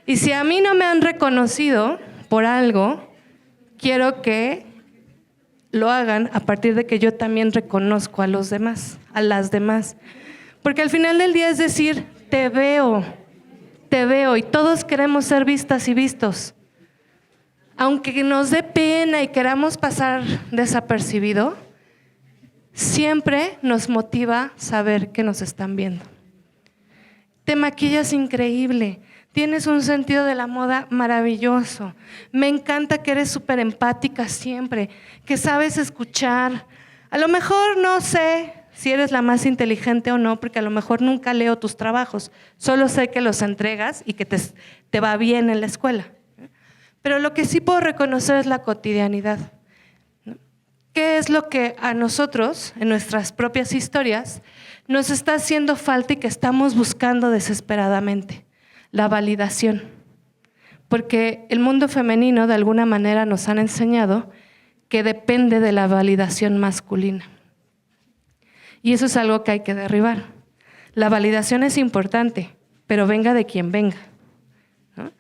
Y si a mí no me han reconocido por algo, quiero que lo hagan a partir de que yo también reconozco a los demás, a las demás. Porque al final del día es decir, te veo, y todos queremos ser vistas y vistos. Aunque nos dé pena y queramos pasar desapercibido, siempre nos motiva saber que nos están viendo. Te maquillas increíble, tienes un sentido de la moda maravilloso. Me encanta que eres súper empática siempre, que sabes escuchar. A lo mejor no sé si eres la más inteligente o no, porque a lo mejor nunca leo tus trabajos. Solo sé que los entregas y que te va bien en la escuela. Pero lo que sí puedo reconocer es la cotidianidad. ¿Qué es lo que a nosotros, en nuestras propias historias, nos está haciendo falta y que estamos buscando desesperadamente? La validación. Porque el mundo femenino de alguna manera nos han enseñado que depende de la validación masculina. Y eso es algo que hay que derribar. La validación es importante, pero venga de quien venga, ¿no?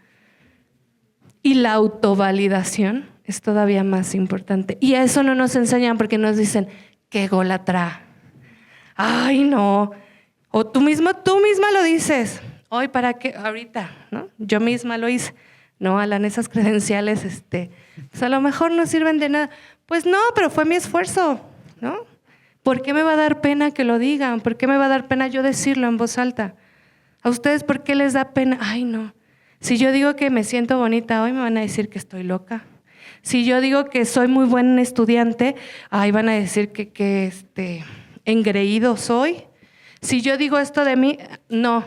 Y la autovalidación es todavía más importante. Y a eso no nos enseñan porque nos dicen, qué ególatra. Ay, no. O tú misma lo dices. Hoy, ¿para qué? Ahorita, ¿no? Yo misma lo hice. No, Alan, esas credenciales, pues a lo mejor no sirven de nada. Pues no, pero fue mi esfuerzo, ¿no? ¿Por qué me va a dar pena que lo digan? ¿Por qué me va a dar pena yo decirlo en voz alta? ¿A ustedes por qué les da pena? Ay, no. Si yo digo que me siento bonita hoy, me van a decir que estoy loca. Si yo digo que soy muy buen estudiante, ay, van a decir que engreído soy. Si yo digo esto de mí, no.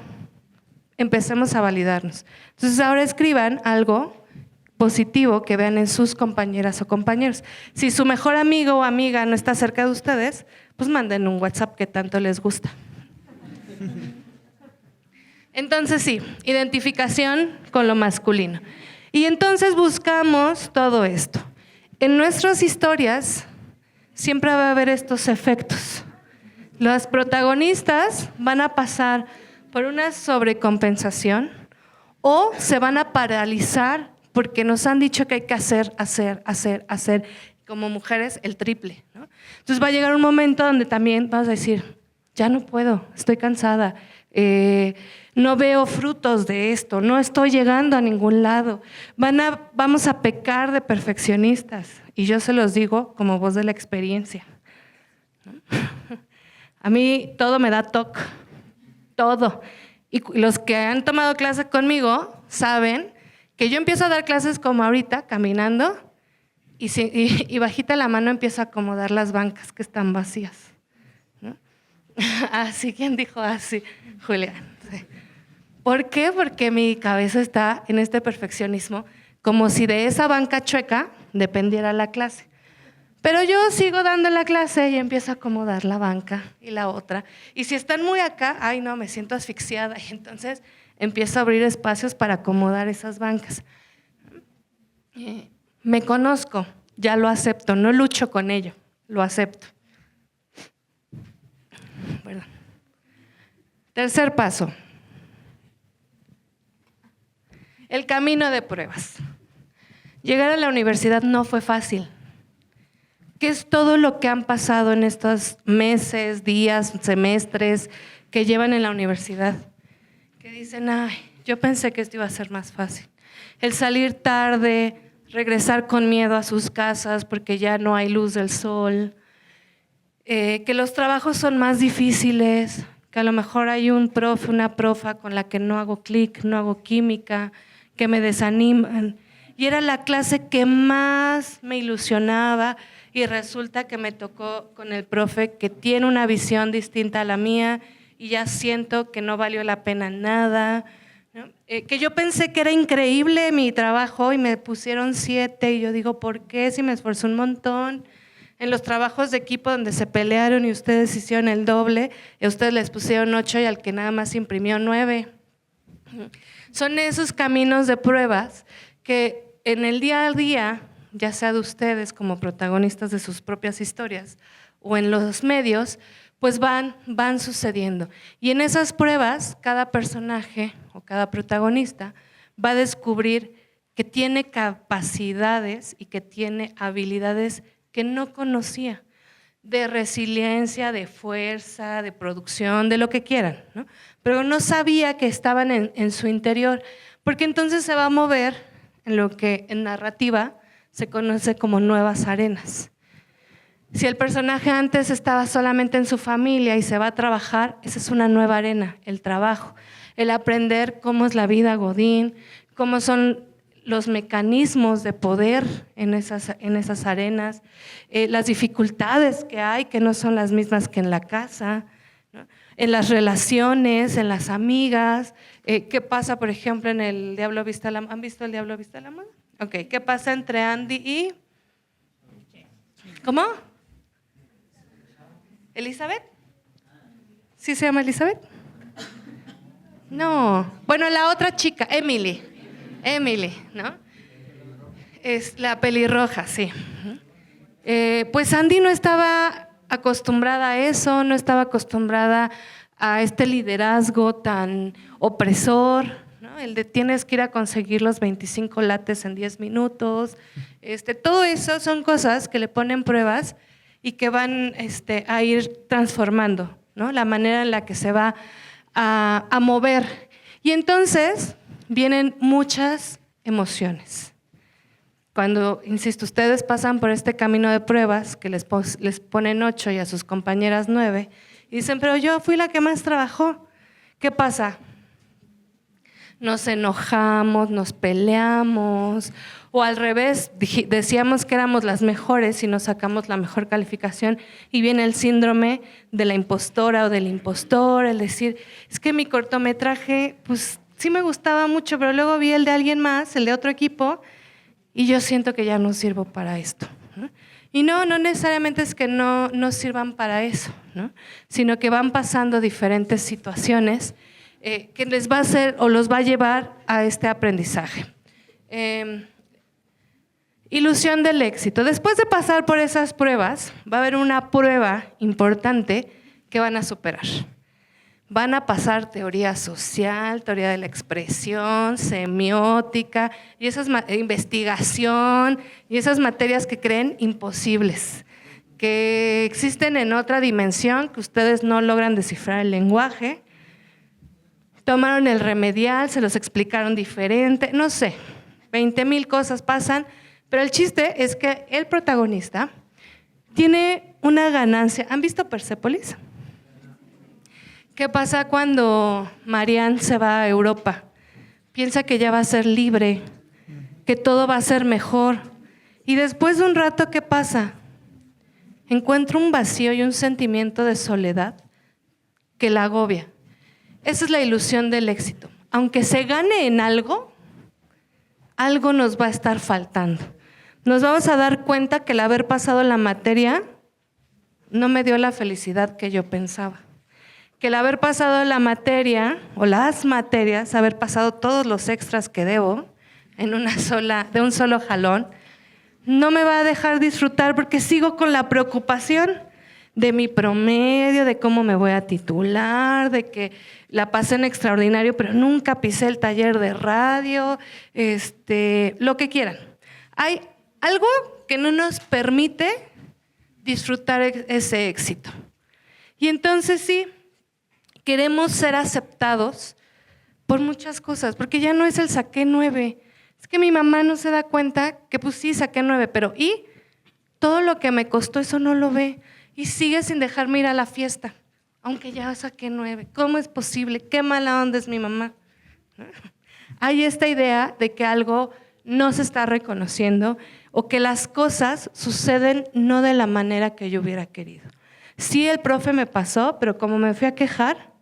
Empecemos a validarnos. Entonces ahora escriban algo positivo que vean en sus compañeras o compañeros. Si su mejor amigo o amiga no está cerca de ustedes, pues manden un WhatsApp que tanto les gusta. Entonces sí, identificación con lo masculino. Y entonces buscamos todo esto. En nuestras historias siempre va a haber estos efectos. Los protagonistas van a pasar por una sobrecompensación o se van a paralizar porque nos han dicho que hay que hacer, como mujeres, el triple, ¿no? Entonces va a llegar un momento donde también vas a decir, ya no puedo, estoy cansada, no veo frutos de esto, no estoy llegando a ningún lado. Vamos a pecar de perfeccionistas. Y yo se los digo como voz de la experiencia, ¿no? A mí todo me da toque, todo. Y los que han tomado clases conmigo saben que yo empiezo a dar clases como ahorita, caminando, y bajita la mano empiezo a acomodar las bancas que están vacías, ¿no? Así, ¿quién dijo así? Julián. Sí. ¿Por qué? Porque mi cabeza está en este perfeccionismo, como si de esa banca chueca dependiera la clase. Pero yo sigo dando la clase y empiezo a acomodar la banca y la otra. Y si están muy acá, ay no, me siento asfixiada. Y entonces empiezo a abrir espacios para acomodar esas bancas. Me conozco, ya lo acepto, no lucho con ello, lo acepto. Perdón. Tercer paso. El camino de pruebas. Llegar a la universidad no fue fácil. ¿Qué es todo lo que han pasado en estos meses, días, semestres que llevan en la universidad? Que dicen, ay, yo pensé que esto iba a ser más fácil. El salir tarde, regresar con miedo a sus casas porque ya no hay luz del sol, que los trabajos son más difíciles, que a lo mejor hay un profe, una profa con la que no hago clic, no hago química, que me desaniman. Y era la clase que más me ilusionaba y resulta que me tocó con el profe que tiene una visión distinta a la mía y ya siento que no valió la pena nada, ¿no? Que yo pensé que era increíble mi trabajo y me pusieron 7 y yo digo, ¿por qué? Si me esforcé un montón. En los trabajos de equipo donde se pelearon y ustedes hicieron el doble, y ustedes les pusieron 8 y al que nada más imprimió 9. Son esos caminos de pruebas que en el día a día, ya sea de ustedes como protagonistas de sus propias historias o en los medios, pues van sucediendo. Y en esas pruebas, cada personaje o cada protagonista va a descubrir que tiene capacidades y que tiene habilidades que no conocía, de resiliencia, de fuerza, de producción, de lo que quieran, ¿no? Pero no sabía que estaban en su interior, porque entonces se va a mover en lo que en narrativa se conoce como nuevas arenas. Si el personaje antes estaba solamente en su familia y se va a trabajar, esa es una nueva arena, el trabajo, el aprender cómo es la vida godín, cómo son los mecanismos de poder en esas arenas, las dificultades que hay, que no son las mismas que en la casa, ¿no? En las relaciones, en las amigas, ¿qué pasa, por ejemplo, en El Diablo Viste a la Moda? ¿Han visto El Diablo Viste a la Moda? Ok, ¿qué pasa entre Andy y...? ¿Cómo? ¿Elizabeth? ¿Sí se llama Elizabeth? No, bueno, la otra chica, Emily, ¿no? Es la pelirroja, sí. Pues Andy no estaba acostumbrada a eso, no estaba acostumbrada a este liderazgo tan opresor, ¿no? El de tienes que ir a conseguir los 25 lates en 10 minutos. Todo eso son cosas que le ponen pruebas y que van a ir transformando, ¿no? La manera en la que se va a mover. Y entonces vienen muchas emociones. Cuando, insisto, ustedes pasan por este camino de pruebas que les ponen 8 y a sus compañeras 9 y dicen, pero yo fui la que más trabajó. ¿Qué pasa? Nos enojamos, nos peleamos, o al revés, decíamos que éramos las mejores y nos sacamos la mejor calificación y viene el síndrome de la impostora o del impostor, el decir, es que mi cortometraje, pues sí me gustaba mucho, pero luego vi el de alguien más, el de otro equipo, y yo siento que ya no sirvo para esto, ¿no? Y no necesariamente es que no sirvan para eso, ¿no? Sino que van pasando diferentes situaciones que les va a hacer o los va a llevar a este aprendizaje. Ilusión del éxito. Después de pasar por esas pruebas, va a haber una prueba importante que van a superar. Van a pasar teoría social, teoría de la expresión, semiótica, y investigación, y esas materias que creen imposibles, que existen en otra dimensión, que ustedes no logran descifrar el lenguaje. Tomaron el remedial, se los explicaron diferente, no sé, 20,000 cosas pasan, pero el chiste es que el protagonista tiene una ganancia. ¿Han visto Persépolis? ¿Qué pasa cuando Marianne se va a Europa? Piensa que ya va a ser libre, que todo va a ser mejor. Y después de un rato, ¿qué pasa? Encuentra un vacío y un sentimiento de soledad que la agobia. Esa es la ilusión del éxito. Aunque se gane en algo, algo nos va a estar faltando. Nos vamos a dar cuenta que el haber pasado la materia no me dio la felicidad que yo pensaba. Que el haber pasado la materia o las materias, haber pasado todos los extras que debo de un solo jalón, no me va a dejar disfrutar porque sigo con la preocupación de mi promedio, de cómo me voy a titular, de que la pasé en extraordinario, pero nunca pisé el taller de radio, lo que quieran. Hay algo que no nos permite disfrutar ese éxito. Y entonces sí, queremos ser aceptados por muchas cosas, porque ya no es el saqué 9. Es que mi mamá no se da cuenta que pues sí, saqué 9, pero ¿y? Todo lo que me costó, eso no lo ve. Y sigue sin dejarme ir a la fiesta, aunque ya saqué 9. ¿Cómo es posible? Qué mala onda es mi mamá. Hay esta idea de que algo no se está reconociendo o que las cosas suceden no de la manera que yo hubiera querido. Sí, el profe me pasó, pero como me fui a quejar,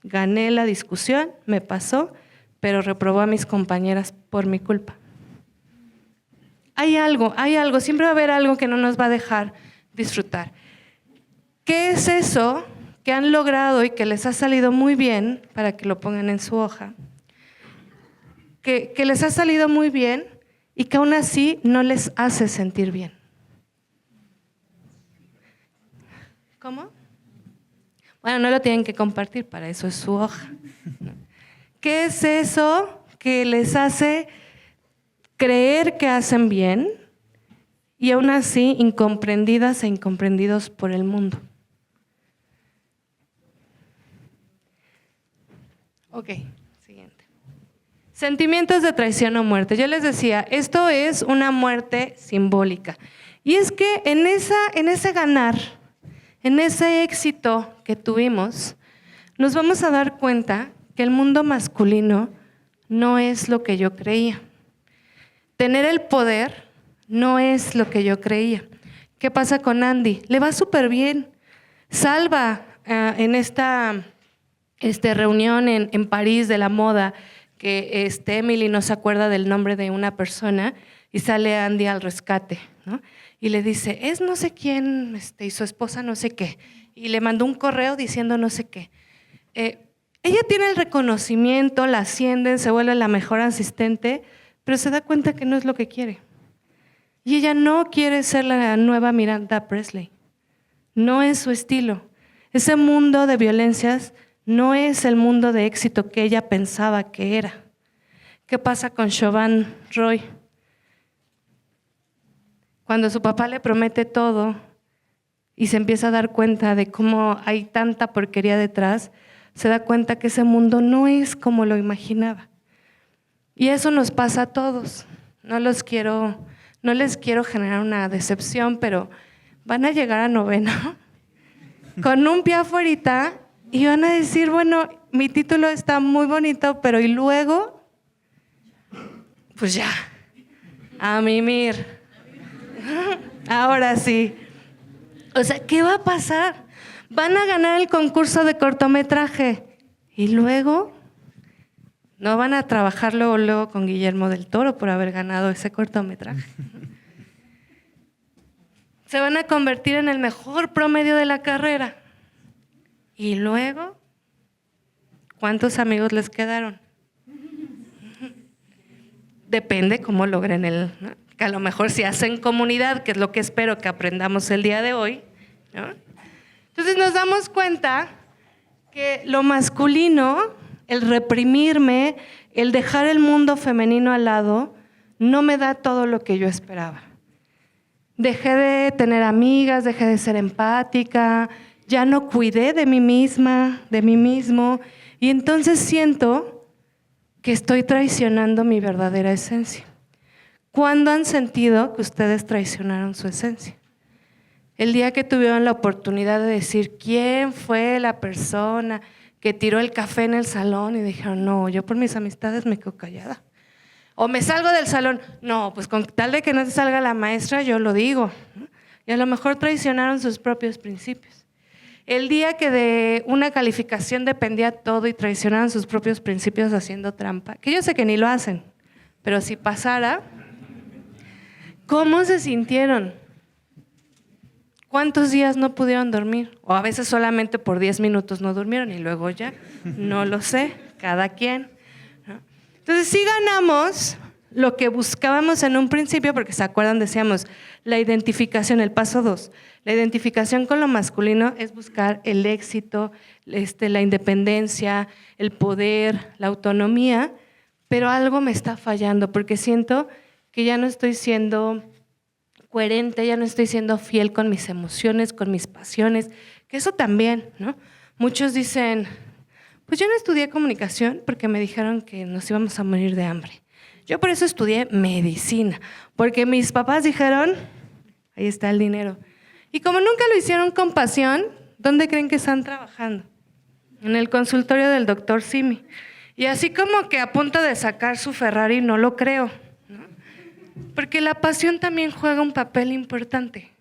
gané la discusión, me pasó, pero reprobó a mis compañeras por mi culpa. Hay algo, siempre va a haber algo que no nos va a dejar disfrutar. ¿Qué es eso que han logrado y que les ha salido muy bien, para que lo pongan en su hoja? Que les ha salido muy bien y que aún así no les hace sentir bien. ¿Cómo? Bueno, no lo tienen que compartir, para eso es su hoja. ¿Qué es eso que les hace creer que hacen bien y aún así incomprendidas e incomprendidos por el mundo? Ok, siguiente. Sentimientos de traición o muerte. Yo les decía, esto es una muerte simbólica. Y es que en ese ganar, en ese éxito que tuvimos, nos vamos a dar cuenta que el mundo masculino no es lo que yo creía. Tener el poder no es lo que yo creía. ¿Qué pasa con Andy? Le va súper bien. Salva en esta reunión en París de la moda, que Emily no se acuerda del nombre de una persona y sale Andy al rescate, ¿no? Y le dice, es no sé quién, y su esposa no sé qué. Y le mandó un correo diciendo no sé qué. Ella tiene el reconocimiento, la ascienden, se vuelve la mejor asistente, pero se da cuenta que no es lo que quiere. Y ella no quiere ser la nueva Miranda Presley. No es su estilo. Ese mundo de violencias no es el mundo de éxito que ella pensaba que era. ¿Qué pasa con Siobhan Roy? Cuando su papá le promete todo y se empieza a dar cuenta de cómo hay tanta porquería detrás, se da cuenta que ese mundo no es como lo imaginaba. Y eso nos pasa a todos. No les quiero generar una decepción, pero van a llegar a noveno con un pie afuera y van a decir, bueno, mi título está muy bonito, pero ¿y luego? Pues ya, a mimir. Ahora sí. O sea, ¿qué va a pasar? Van a ganar el concurso de cortometraje y luego no van a trabajar luego con Guillermo del Toro por haber ganado ese cortometraje. Se van a convertir en el mejor promedio de la carrera. Y luego, ¿cuántos amigos les quedaron? Depende cómo logren ¿no? Que a lo mejor si hacen comunidad, que es lo que espero que aprendamos el día de hoy, ¿no? Entonces nos damos cuenta que lo masculino, el reprimirme, el dejar el mundo femenino al lado, no me da todo lo que yo esperaba. Dejé de tener amigas, dejé de ser empática, ya no cuidé de mí misma, de mí mismo, y entonces siento que estoy traicionando mi verdadera esencia. ¿Cuándo han sentido que ustedes traicionaron su esencia? El día que tuvieron la oportunidad de decir quién fue la persona que tiró el café en el salón y dijeron, no, yo por mis amistades me quedo callada. O me salgo del salón. No, pues con tal de que no se salga la maestra, yo lo digo. Y a lo mejor traicionaron sus propios principios. El día que de una calificación dependía todo y traicionaron sus propios principios haciendo trampa, que yo sé que ni lo hacen, pero si pasara, ¿cómo se sintieron? ¿Cuántos días no pudieron dormir? O a veces solamente por 10 minutos no durmieron y luego ya, no lo sé, cada quien, ¿no? Entonces sí ganamos, lo que buscábamos en un principio, porque se acuerdan, decíamos, la identificación, el paso 2, la identificación con lo masculino es buscar el éxito, la independencia, el poder, la autonomía, pero algo me está fallando, porque siento que ya no estoy siendo coherente, ya no estoy siendo fiel con mis emociones, con mis pasiones, que eso también, ¿no? Muchos dicen, pues yo no estudié comunicación porque me dijeron que nos íbamos a morir de hambre. Yo por eso estudié medicina, porque mis papás dijeron, ahí está el dinero. Y como nunca lo hicieron con pasión, ¿dónde creen que están trabajando? En el consultorio del doctor Simi. Y así como que a punto de sacar su Ferrari, no lo creo, ¿no? Porque la pasión también juega un papel importante.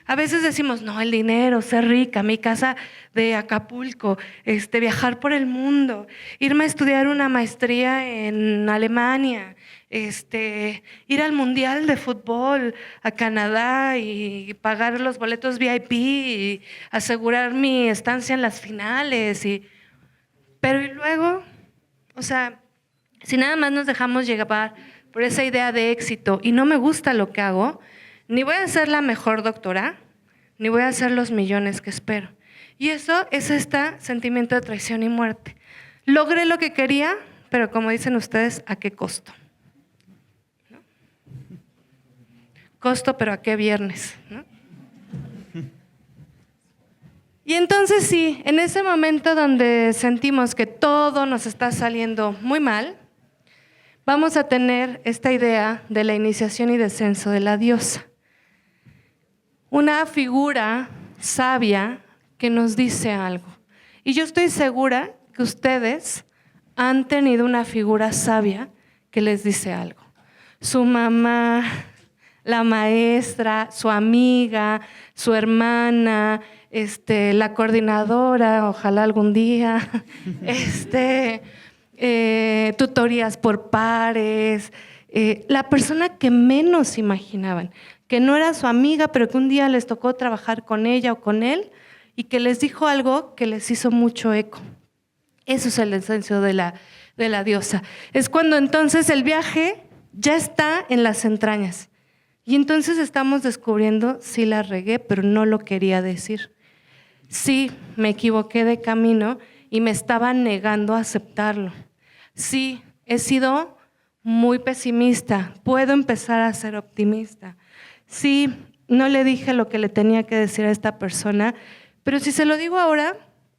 A veces decimos, no, el dinero, ser rica, mi casa de Acapulco, viajar por el mundo, irme a estudiar una maestría en Alemania, ir al Mundial de Fútbol a Canadá y pagar los boletos VIP y asegurar mi estancia en las finales. Pero y luego, o sea, si nada más nos dejamos llevar por esa idea de éxito y no me gusta lo que hago, ni voy a ser la mejor doctora, ni voy a hacer los millones que espero. Y eso es este sentimiento de traición y muerte. Logré lo que quería, pero como dicen ustedes, ¿a qué costo? ¿No? Costo, pero ¿a qué viernes? ¿No? Y entonces sí, en ese momento donde sentimos que todo nos está saliendo muy mal, vamos a tener esta idea de la iniciación y descenso de la diosa. Una figura sabia que nos dice algo. Y yo estoy segura que ustedes han tenido una figura sabia que les dice algo. Su mamá, la maestra, su amiga, su hermana, la coordinadora, ojalá algún día, tutorías por pares, la persona que menos imaginaban, que no era su amiga, pero que un día les tocó trabajar con ella o con él y que les dijo algo que les hizo mucho eco. Eso es el descenso de la diosa. Es cuando entonces el viaje ya está en las entrañas. Y entonces estamos descubriendo, sí la regué, pero no lo quería decir. Sí, me equivoqué de camino y me estaba negando a aceptarlo. Sí, he sido muy pesimista, puedo empezar a ser optimista. Sí, no le dije lo que le tenía que decir a esta persona, pero si se lo digo ahora,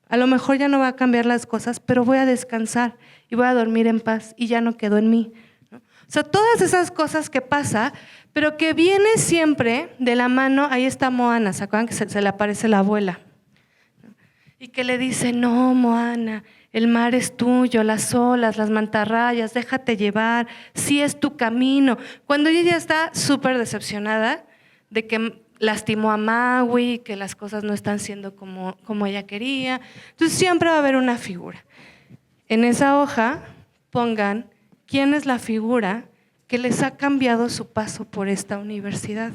a lo mejor ya no va a cambiar las cosas, pero voy a descansar y voy a dormir en paz y ya no quedó en mí, ¿no? O sea, todas esas cosas que pasa, pero que viene siempre de la mano, ahí está Moana, ¿se acuerdan que se le aparece la abuela? Y que le dice, no, Moana, el mar es tuyo, las olas, las mantarrayas, déjate llevar, sí es tu camino. Cuando ella ya está súper decepcionada de que lastimó a Maui, que las cosas no están siendo como ella quería, entonces siempre va a haber una figura. En esa hoja pongan quién es la figura que les ha cambiado su paso por esta universidad.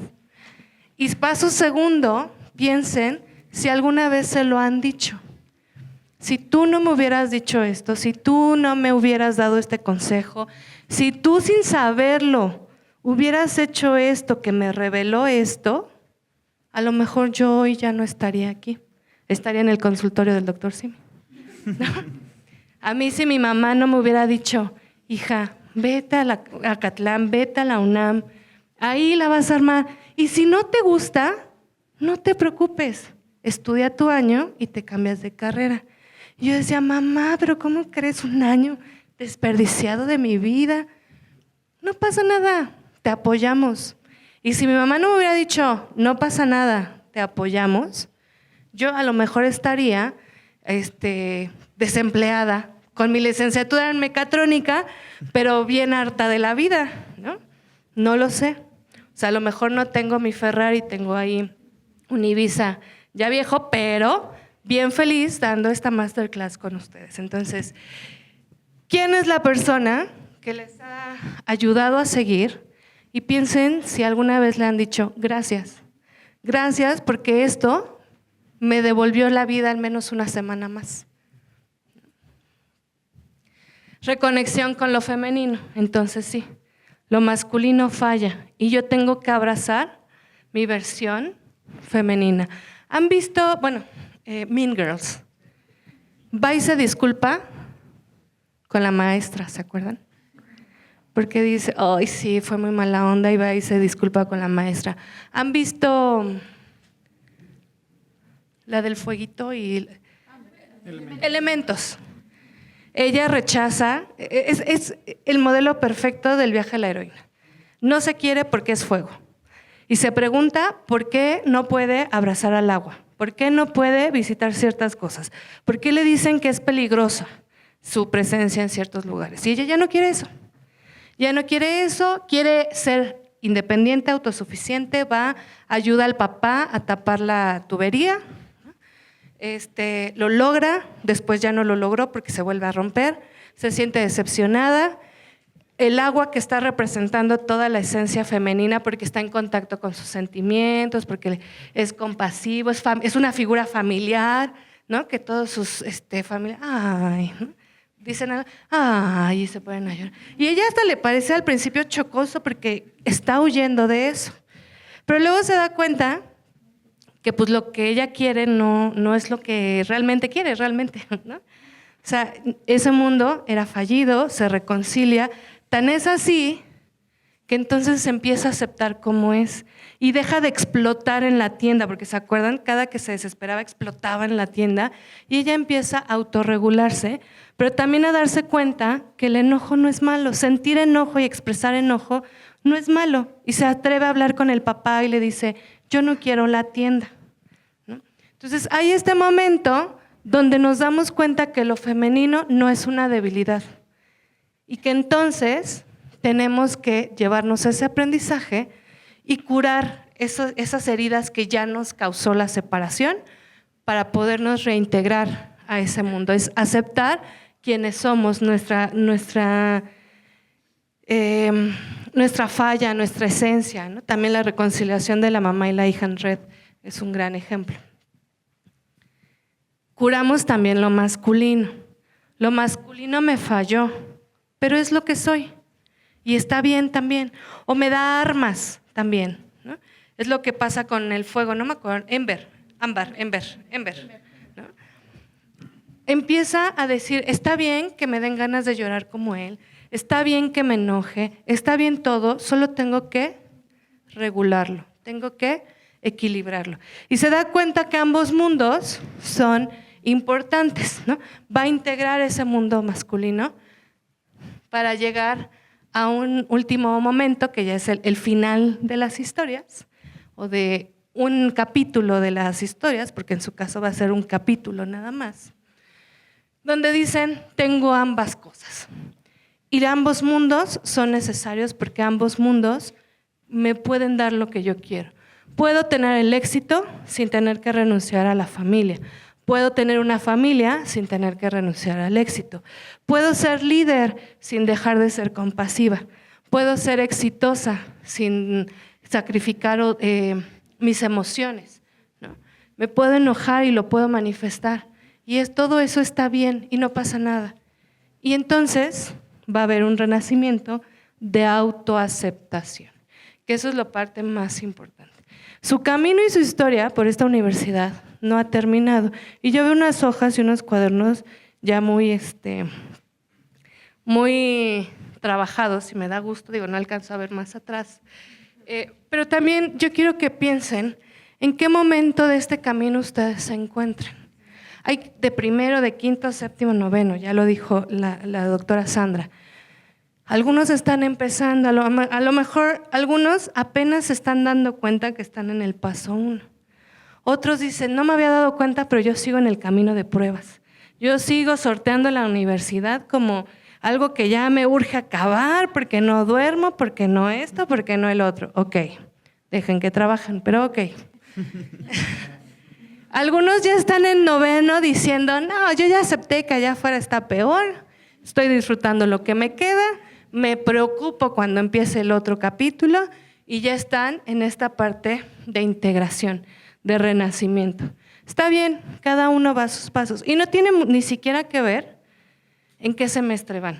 Y paso segundo, piensen si alguna vez se lo han dicho. Si tú no me hubieras dicho esto, si tú no me hubieras dado este consejo, si tú sin saberlo hubieras hecho esto que me reveló esto, a lo mejor yo hoy ya no estaría aquí, estaría en el consultorio del doctor Simi. ¿No? A mí si mi mamá no me hubiera dicho, hija, vete a Acatlán, vete a la UNAM, ahí la vas a armar. Y si no te gusta, no te preocupes, estudia tu año y te cambias de carrera. Y yo decía, mamá, pero ¿cómo crees un año desperdiciado de mi vida? No pasa nada, te apoyamos. Y si mi mamá no me hubiera dicho, no pasa nada, te apoyamos, yo a lo mejor estaría desempleada, con mi licenciatura en mecatrónica, pero bien harta de la vida, ¿no? No lo sé. O sea, a lo mejor no tengo mi Ferrari, tengo ahí un Ibiza ya viejo, pero bien feliz dando esta masterclass con ustedes. Entonces, ¿quién es la persona que les ha ayudado a seguir? Y piensen si alguna vez le han dicho, gracias. Gracias porque esto me devolvió la vida al menos una semana más. Reconexión con lo femenino, entonces sí. lo masculino falla y yo tengo que abrazar mi versión femenina. ¿Han visto, Mean Girls? Va y se disculpa con la maestra, ¿se acuerdan? Porque dice, ay, sí, fue muy mala onda, y va y se disculpa con la maestra. ¿Han visto la del fueguito y Elementos? Ella rechaza, es el modelo perfecto del viaje a la heroína. No se quiere porque es fuego. Y se pregunta por qué no puede abrazar al agua, por qué no puede visitar ciertas cosas, por qué le dicen que es peligrosa su presencia en ciertos lugares. Y ella ya no quiere eso. Ya no quiere eso, quiere ser independiente, autosuficiente, va, ayuda al papá a tapar la tubería, lo logra, después ya no lo logró porque se vuelve a romper, se siente decepcionada. El agua que está representando toda la esencia femenina porque está en contacto con sus sentimientos, porque es compasivo, es una figura familiar, ¿no? Que todos sus familiares, ay, ¿no? Dicen algo, ay, y se ponen a llorar. Y ella hasta le parece al principio chocoso porque está huyendo de eso. Pero luego se da cuenta que pues lo que ella quiere no es lo que realmente quiere, ¿no? O sea, ese mundo era fallido, se reconcilia, tan es así que entonces se empieza a aceptar como es y deja de explotar en la tienda, porque ¿se acuerdan? Cada que se desesperaba explotaba en la tienda y ella empieza a autorregularse, pero también a darse cuenta que el enojo no es malo, sentir enojo y expresar enojo no es malo, y se atreve a hablar con el papá y le dice, yo no quiero la tienda, ¿no? Entonces hay este momento donde nos damos cuenta que lo femenino no es una debilidad y que entonces tenemos que llevarnos ese aprendizaje y curar esas heridas que ya nos causó la separación para podernos reintegrar a ese mundo. Es aceptar quiénes somos, nuestra falla, nuestra esencia, ¿no? También la reconciliación de la mamá y la hija en red es un gran ejemplo. Curamos también lo masculino. Lo masculino me falló, pero es lo que soy. Y está bien también. O me da armas también, ¿no? Es lo que pasa con el fuego, no me acuerdo, Ember, ¿no? Empieza a decir, está bien que me den ganas de llorar como él, está bien que me enoje, está bien todo, solo tengo que regularlo, tengo que equilibrarlo. Y se da cuenta que ambos mundos son importantes, ¿no? Va a integrar ese mundo masculino para llegar a un último momento que ya es el final de las historias o de un capítulo de las historias, porque en su caso va a ser un capítulo nada más, donde dicen, tengo ambas cosas. Y ambos mundos son necesarios porque ambos mundos me pueden dar lo que yo quiero. Puedo tener el éxito sin tener que renunciar a la familia. Puedo tener una familia sin tener que renunciar al éxito. Puedo ser líder sin dejar de ser compasiva. Puedo ser exitosa sin sacrificar mis emociones, ¿no? Me puedo enojar y lo puedo manifestar. Y todo eso está bien y no pasa nada. Y entonces va a haber un renacimiento de autoaceptación, que eso es la parte más importante. Su camino y su historia por esta universidad no ha terminado. Y yo veo unas hojas y unos cuadernos ya muy trabajados y me da gusto, digo, no alcanzo a ver más atrás. Pero también yo quiero que piensen en qué momento de este camino ustedes se encuentran. Hay de primero, de quinto, séptimo, noveno, ya lo dijo la doctora Sandra. Algunos están empezando, a lo mejor algunos apenas se están dando cuenta que están en el paso 1. Otros dicen, no me había dado cuenta, pero yo sigo en el camino de pruebas. Yo sigo sorteando la universidad como algo que ya me urge acabar, porque no duermo, porque no esto, porque no el otro. Ok, dejen que trabajen, pero ok. Algunos ya están en noveno diciendo, no, yo ya acepté que allá afuera está peor, estoy disfrutando lo que me queda, me preocupo cuando empiece el otro capítulo y ya están en esta parte de integración, de renacimiento. Está bien, cada uno va a sus pasos y no tiene ni siquiera que ver en qué semestre van.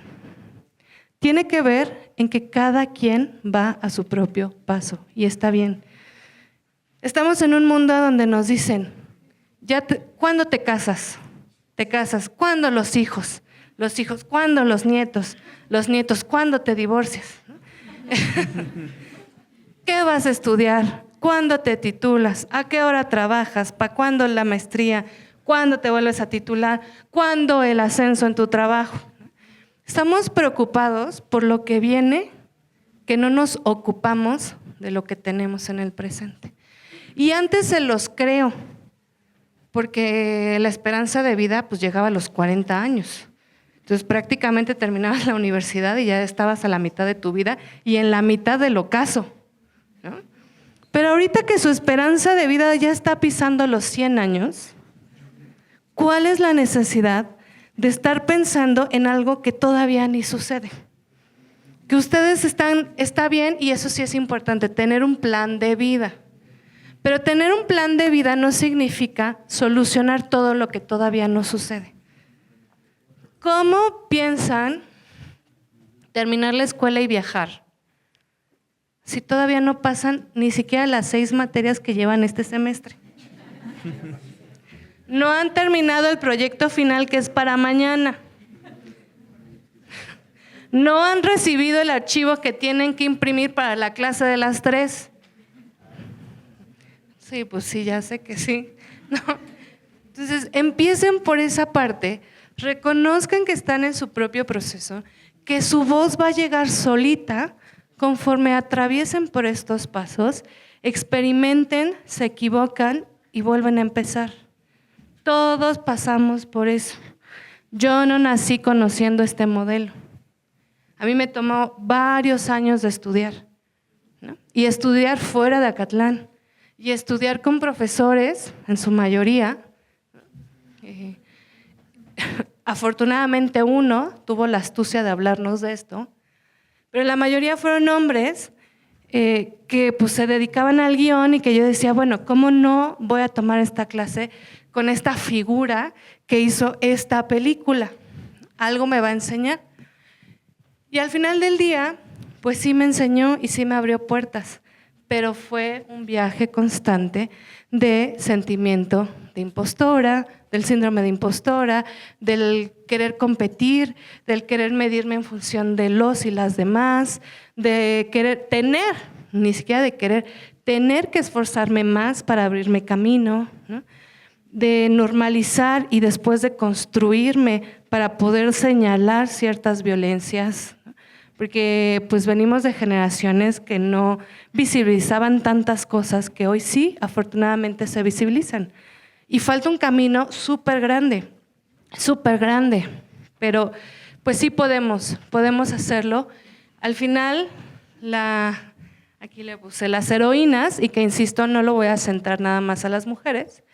tiene que ver en que cada quien va a su propio paso y está bien. Estamos en un mundo donde nos dicen, ¿cuándo te casas? ¿Te casas? ¿Cuándo los hijos? Los hijos, ¿cuándo los nietos? Los nietos, ¿cuándo te divorcias? ¿Qué vas a estudiar? ¿Cuándo te titulas? ¿A qué hora trabajas? ¿Para cuándo la maestría? ¿Cuándo te vuelves a titular? ¿Cuándo el ascenso en tu trabajo? Estamos preocupados por lo que viene, que no nos ocupamos de lo que tenemos en el presente. Y antes se los creo, porque la esperanza de vida pues llegaba a los 40 años. Entonces prácticamente terminabas la universidad y ya estabas a la mitad de tu vida y en la mitad del ocaso, ¿no? Pero ahorita que su esperanza de vida ya está pisando los 100 años, ¿cuál es la necesidad de estar pensando en algo que todavía ni sucede? Que ustedes está bien, y eso sí es importante, tener un plan de vida. Pero tener un plan de vida no significa solucionar todo lo que todavía no sucede. ¿Cómo piensan terminar la escuela y viajar si todavía no pasan ni siquiera las 6 materias que llevan este semestre? No han terminado el proyecto final que es para mañana. No han recibido el archivo que tienen que imprimir para la clase de las 3. Sí, pues sí, ya sé que sí. No. Entonces, empiecen por esa parte, reconozcan que están en su propio proceso, que su voz va a llegar solita conforme atraviesen por estos pasos, experimenten, se equivocan y vuelven a empezar. Todos pasamos por eso. Yo no nací conociendo este modelo. A mí me tomó varios años de estudiar, ¿no? Y estudiar fuera de Acatlán. Y estudiar con profesores, en su mayoría. Afortunadamente uno tuvo la astucia de hablarnos de esto, pero la mayoría fueron hombres que pues, se dedicaban al guión y que yo decía, bueno, ¿cómo no voy a tomar esta clase con esta figura que hizo esta película? Algo me va a enseñar. Y al final del día, pues sí me enseñó y sí me abrió puertas, pero fue un viaje constante de sentimiento de impostora, del síndrome de impostora, del querer competir, del querer medirme en función de los y las demás, de querer tener, ni siquiera de querer, tener que esforzarme más para abrirme camino, ¿no? De normalizar y después de construirme para poder señalar ciertas violencias, ¿no? Porque pues venimos de generaciones que no visibilizaban tantas cosas que hoy sí, afortunadamente, se visibilizan. Y falta un camino súper grande, pero pues sí podemos hacerlo. Al final, aquí le puse las heroínas, y que insisto, no lo voy a centrar nada más a las mujeres.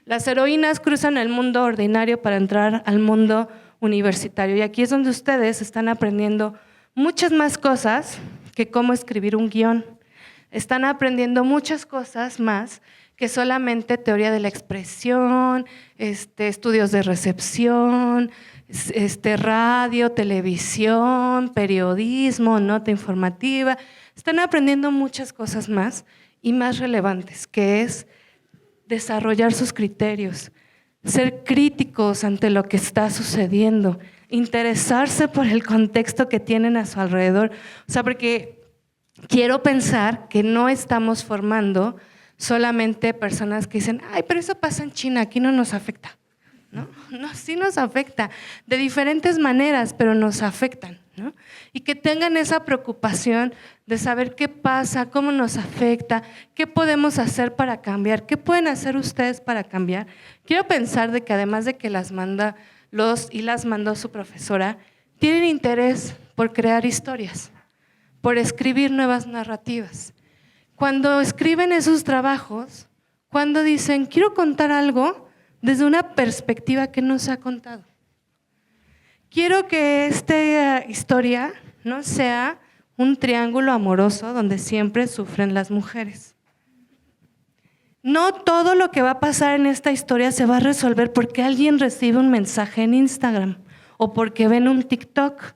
Las heroínas cruzan el mundo ordinario para entrar al mundo universitario, y aquí es donde ustedes están aprendiendo muchas más cosas que cómo escribir un guión. Están aprendiendo muchas cosas más que solamente teoría de la expresión, estudios de recepción, radio, televisión, periodismo, nota informativa. Están aprendiendo muchas cosas más y más relevantes, que es desarrollar sus criterios, ser críticos ante lo que está sucediendo, interesarse por el contexto que tienen a su alrededor. O sea, porque quiero pensar que no estamos formando solamente personas que dicen, ay, pero eso pasa en China, aquí no nos afecta. No, sí nos afecta, de diferentes maneras, pero nos afectan, ¿no? Y que tengan esa preocupación de saber qué pasa, cómo nos afecta, qué podemos hacer para cambiar, qué pueden hacer ustedes para cambiar. Quiero pensar de que además de que las mandó su profesora, tienen interés por crear historias, por escribir nuevas narrativas. Cuando escriben esos trabajos, cuando dicen, quiero contar algo desde una perspectiva que no se ha contado. Quiero que esta historia no sea un triángulo amoroso donde siempre sufren las mujeres. No todo lo que va a pasar en esta historia se va a resolver porque alguien recibe un mensaje en Instagram o porque ven un TikTok.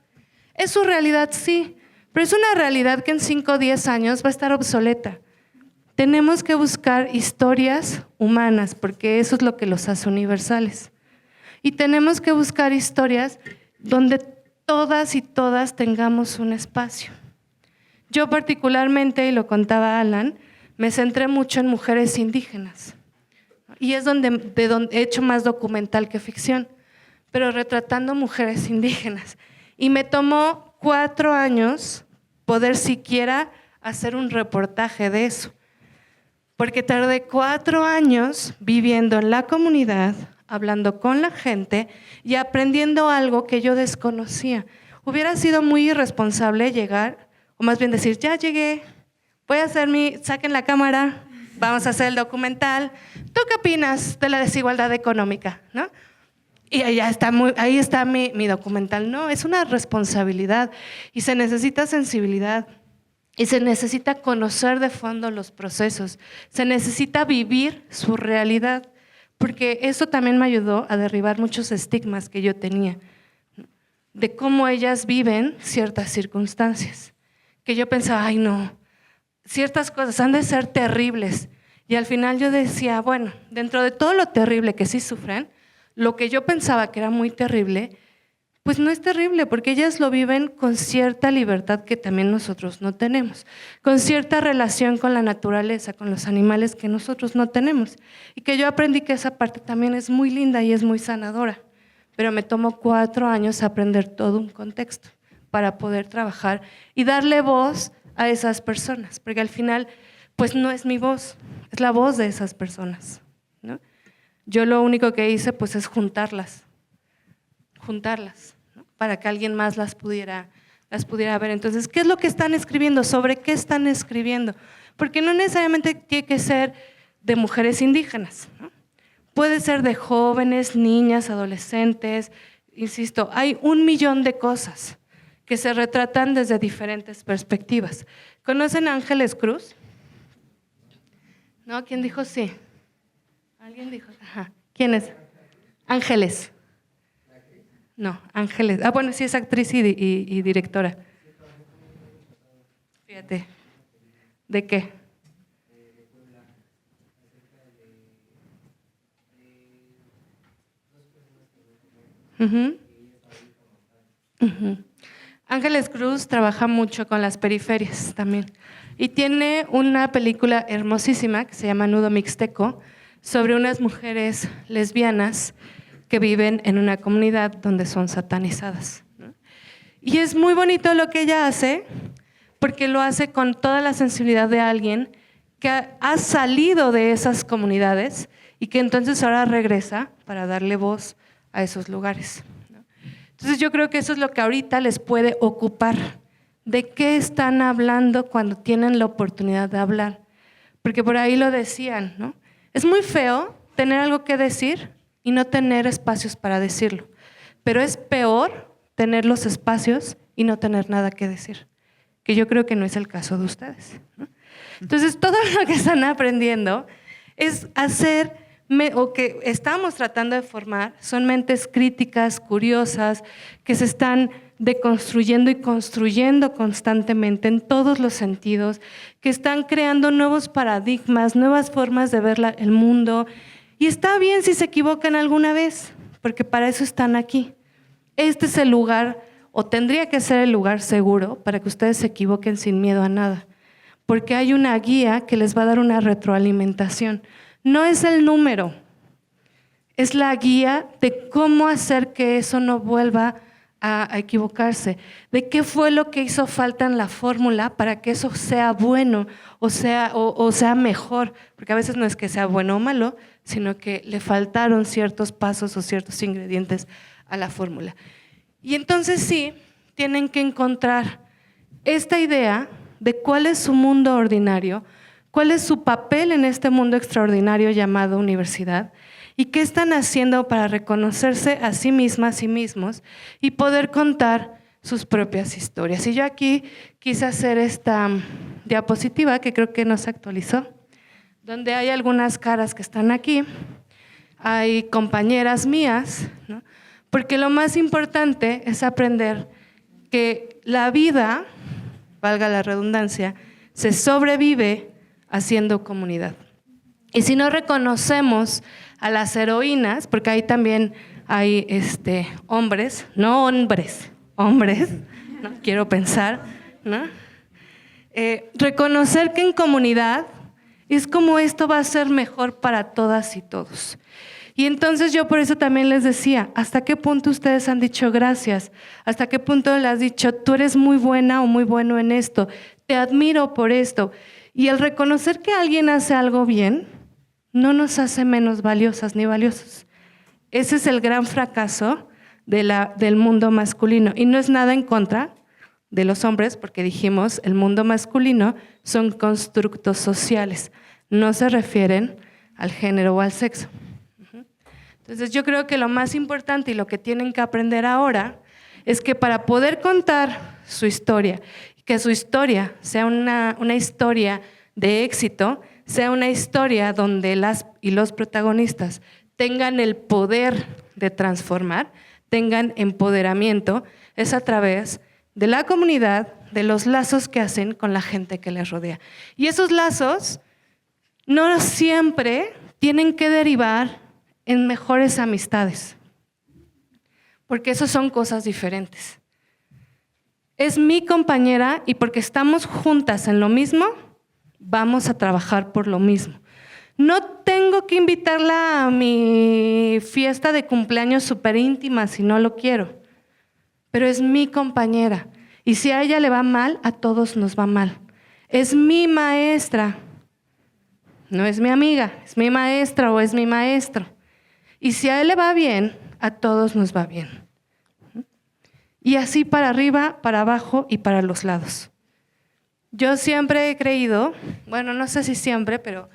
¿Es su realidad? Sí, pero es una realidad que en 5 o 10 años va a estar obsoleta. Tenemos que buscar historias humanas, porque eso es lo que los hace universales. Y tenemos que buscar historias donde todas y todas tengamos un espacio. Yo particularmente, y lo contaba Alan, me centré mucho en mujeres indígenas. Y es donde he hecho más documental que ficción, pero retratando mujeres indígenas. Y me tomó 4 años poder siquiera hacer un reportaje de eso. Porque tardé 4 años viviendo en la comunidad, hablando con la gente y aprendiendo algo que yo desconocía. Hubiera sido muy irresponsable llegar, o más bien decir, ya llegué, voy a hacer saquen la cámara, vamos a hacer el documental. ¿Tú qué opinas de la desigualdad económica? ¿No? Y ahí está mi documental. No, es una responsabilidad y se necesita sensibilidad. Y se necesita conocer de fondo los procesos, se necesita vivir su realidad, porque eso también me ayudó a derribar muchos estigmas que yo tenía, de cómo ellas viven ciertas circunstancias, que yo pensaba, ay no, ciertas cosas han de ser terribles, y al final yo decía, bueno, dentro de todo lo terrible que sí sufren, lo que yo pensaba que era muy terrible, pues no es terrible, porque ellas lo viven con cierta libertad que también nosotros no tenemos, con cierta relación con la naturaleza, con los animales que nosotros no tenemos. Y que yo aprendí que esa parte también es muy linda y es muy sanadora. Pero me tomó 4 años aprender todo un contexto para poder trabajar y darle voz a esas personas, porque al final, pues no es mi voz, es la voz de esas personas, ¿no? Yo lo único que hice, pues, es juntarlas, ¿no? Para que alguien más las pudiera ver. Entonces, ¿qué es lo que están escribiendo? ¿Sobre qué están escribiendo? Porque no necesariamente tiene que ser de mujeres indígenas, ¿no? Puede ser de jóvenes, niñas, adolescentes, insisto, hay 1 millón de cosas que se retratan desde diferentes perspectivas. ¿Conocen a Ángeles Cruz? ¿No? ¿Quién dijo sí? ¿Alguien dijo? Ajá. ¿Quién es? Ángeles. No, Ángeles. Ah, bueno, sí es actriz y directora. Fíjate. ¿De qué? Ángeles Cruz trabaja mucho con las periferias también. Y tiene una película hermosísima que se llama Nudo Mixteco, sobre unas mujeres lesbianas que viven en una comunidad donde son satanizadas, ¿no? Y es muy bonito lo que ella hace, porque lo hace con toda la sensibilidad de alguien que ha salido de esas comunidades y que entonces ahora regresa para darle voz a esos lugares, ¿no? Entonces yo creo que eso es lo que ahorita les puede ocupar. ¿De qué están hablando cuando tienen la oportunidad de hablar? Porque por ahí lo decían, ¿no? Es muy feo tener algo que decir y no tener espacios para decirlo. Pero es peor tener los espacios y no tener nada que decir, que yo creo que no es el caso de ustedes, ¿no? Entonces, todo lo que están aprendiendo es hacer, o que estamos tratando de formar, son mentes críticas, curiosas, que se están deconstruyendo y construyendo constantemente en todos los sentidos, que están creando nuevos paradigmas, nuevas formas de ver el mundo. Y está bien si se equivocan alguna vez, porque para eso están aquí. Este es el lugar, o tendría que ser el lugar seguro, para que ustedes se equivoquen sin miedo a nada, porque hay una guía que les va a dar una retroalimentación. No es el número, es la guía de cómo hacer que eso no vuelva a equivocarse, de qué fue lo que hizo falta en la fórmula para que eso sea bueno o sea mejor, porque a veces no es que sea bueno o malo, sino que le faltaron ciertos pasos o ciertos ingredientes a la fórmula. Y entonces sí, tienen que encontrar esta idea de cuál es su mundo ordinario, cuál es su papel en este mundo extraordinario llamado universidad, y qué están haciendo para reconocerse a sí mismas, a sí mismos, y poder contar sus propias historias. Y yo aquí quise hacer esta diapositiva, que creo que no se actualizó, donde hay algunas caras que están aquí, hay compañeras mías, ¿no? Porque lo más importante es aprender que la vida, valga la redundancia, se sobrevive haciendo comunidad. Y si no reconocemos a las heroínas, porque ahí también hay hombres, no hombres, ¿no? Quiero pensar, ¿no? Reconocer que en comunidad es como esto va a ser mejor para todas y todos. Y entonces yo por eso también les decía, ¿hasta qué punto ustedes han dicho gracias? ¿Hasta qué punto le has dicho, tú eres muy buena o muy bueno en esto? Te admiro por esto. Y el reconocer que alguien hace algo bien no nos hace menos valiosas ni valiosos. Ese es el gran fracaso del mundo masculino. Y no es nada en contra de los hombres, porque dijimos, el mundo masculino son constructos sociales. No se refieren al género o al sexo. Entonces yo creo que lo más importante y lo que tienen que aprender ahora es que para poder contar su historia, que su historia sea una historia de éxito, sea una historia donde las y los protagonistas tengan el poder de transformar, tengan empoderamiento, es a través de la comunidad, de los lazos que hacen con la gente que les rodea. Y esos lazos no siempre tienen que derivar en mejores amistades, porque eso son cosas diferentes. Es mi compañera y porque estamos juntas en lo mismo, vamos a trabajar por lo mismo. No tengo que invitarla a mi fiesta de cumpleaños súper íntima si no lo quiero, pero es mi compañera y si a ella le va mal, a todos nos va mal. Es mi maestra, no es mi amiga, es mi maestra o es mi maestro. Y si a él le va bien, a todos nos va bien. Y así para arriba, para abajo y para los lados. Yo siempre he creído, bueno, no sé si siempre, pero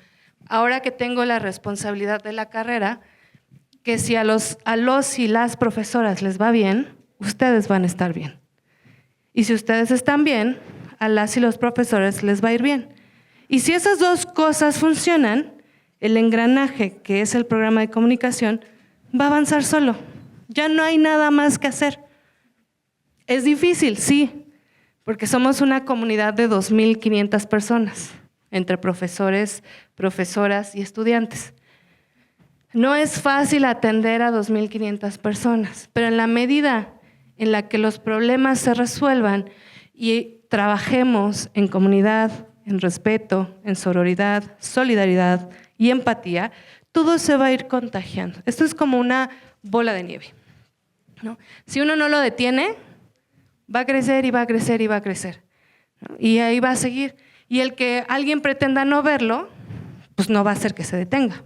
ahora que tengo la responsabilidad de la carrera, que si a los y las profesoras les va bien, ustedes van a estar bien. Y si ustedes están bien, a las y los profesores les va a ir bien. Y si esas dos cosas funcionan, el engranaje, que es el programa de comunicación, va a avanzar solo. Ya no hay nada más que hacer. Es difícil, sí, porque somos una comunidad de 2,500 personas, entre profesores, profesoras y estudiantes. No es fácil atender a 2,500 personas, pero en la medida en la que los problemas se resuelvan y trabajemos en comunidad, en respeto, en sororidad, solidaridad y empatía, todo se va a ir contagiando. Esto es como una bola de nieve, ¿no? Si uno no lo detiene, va a crecer y va a crecer y va a crecer, ¿no? Y ahí va a seguir. Y el que alguien pretenda no verlo, pues no va a hacer que se detenga.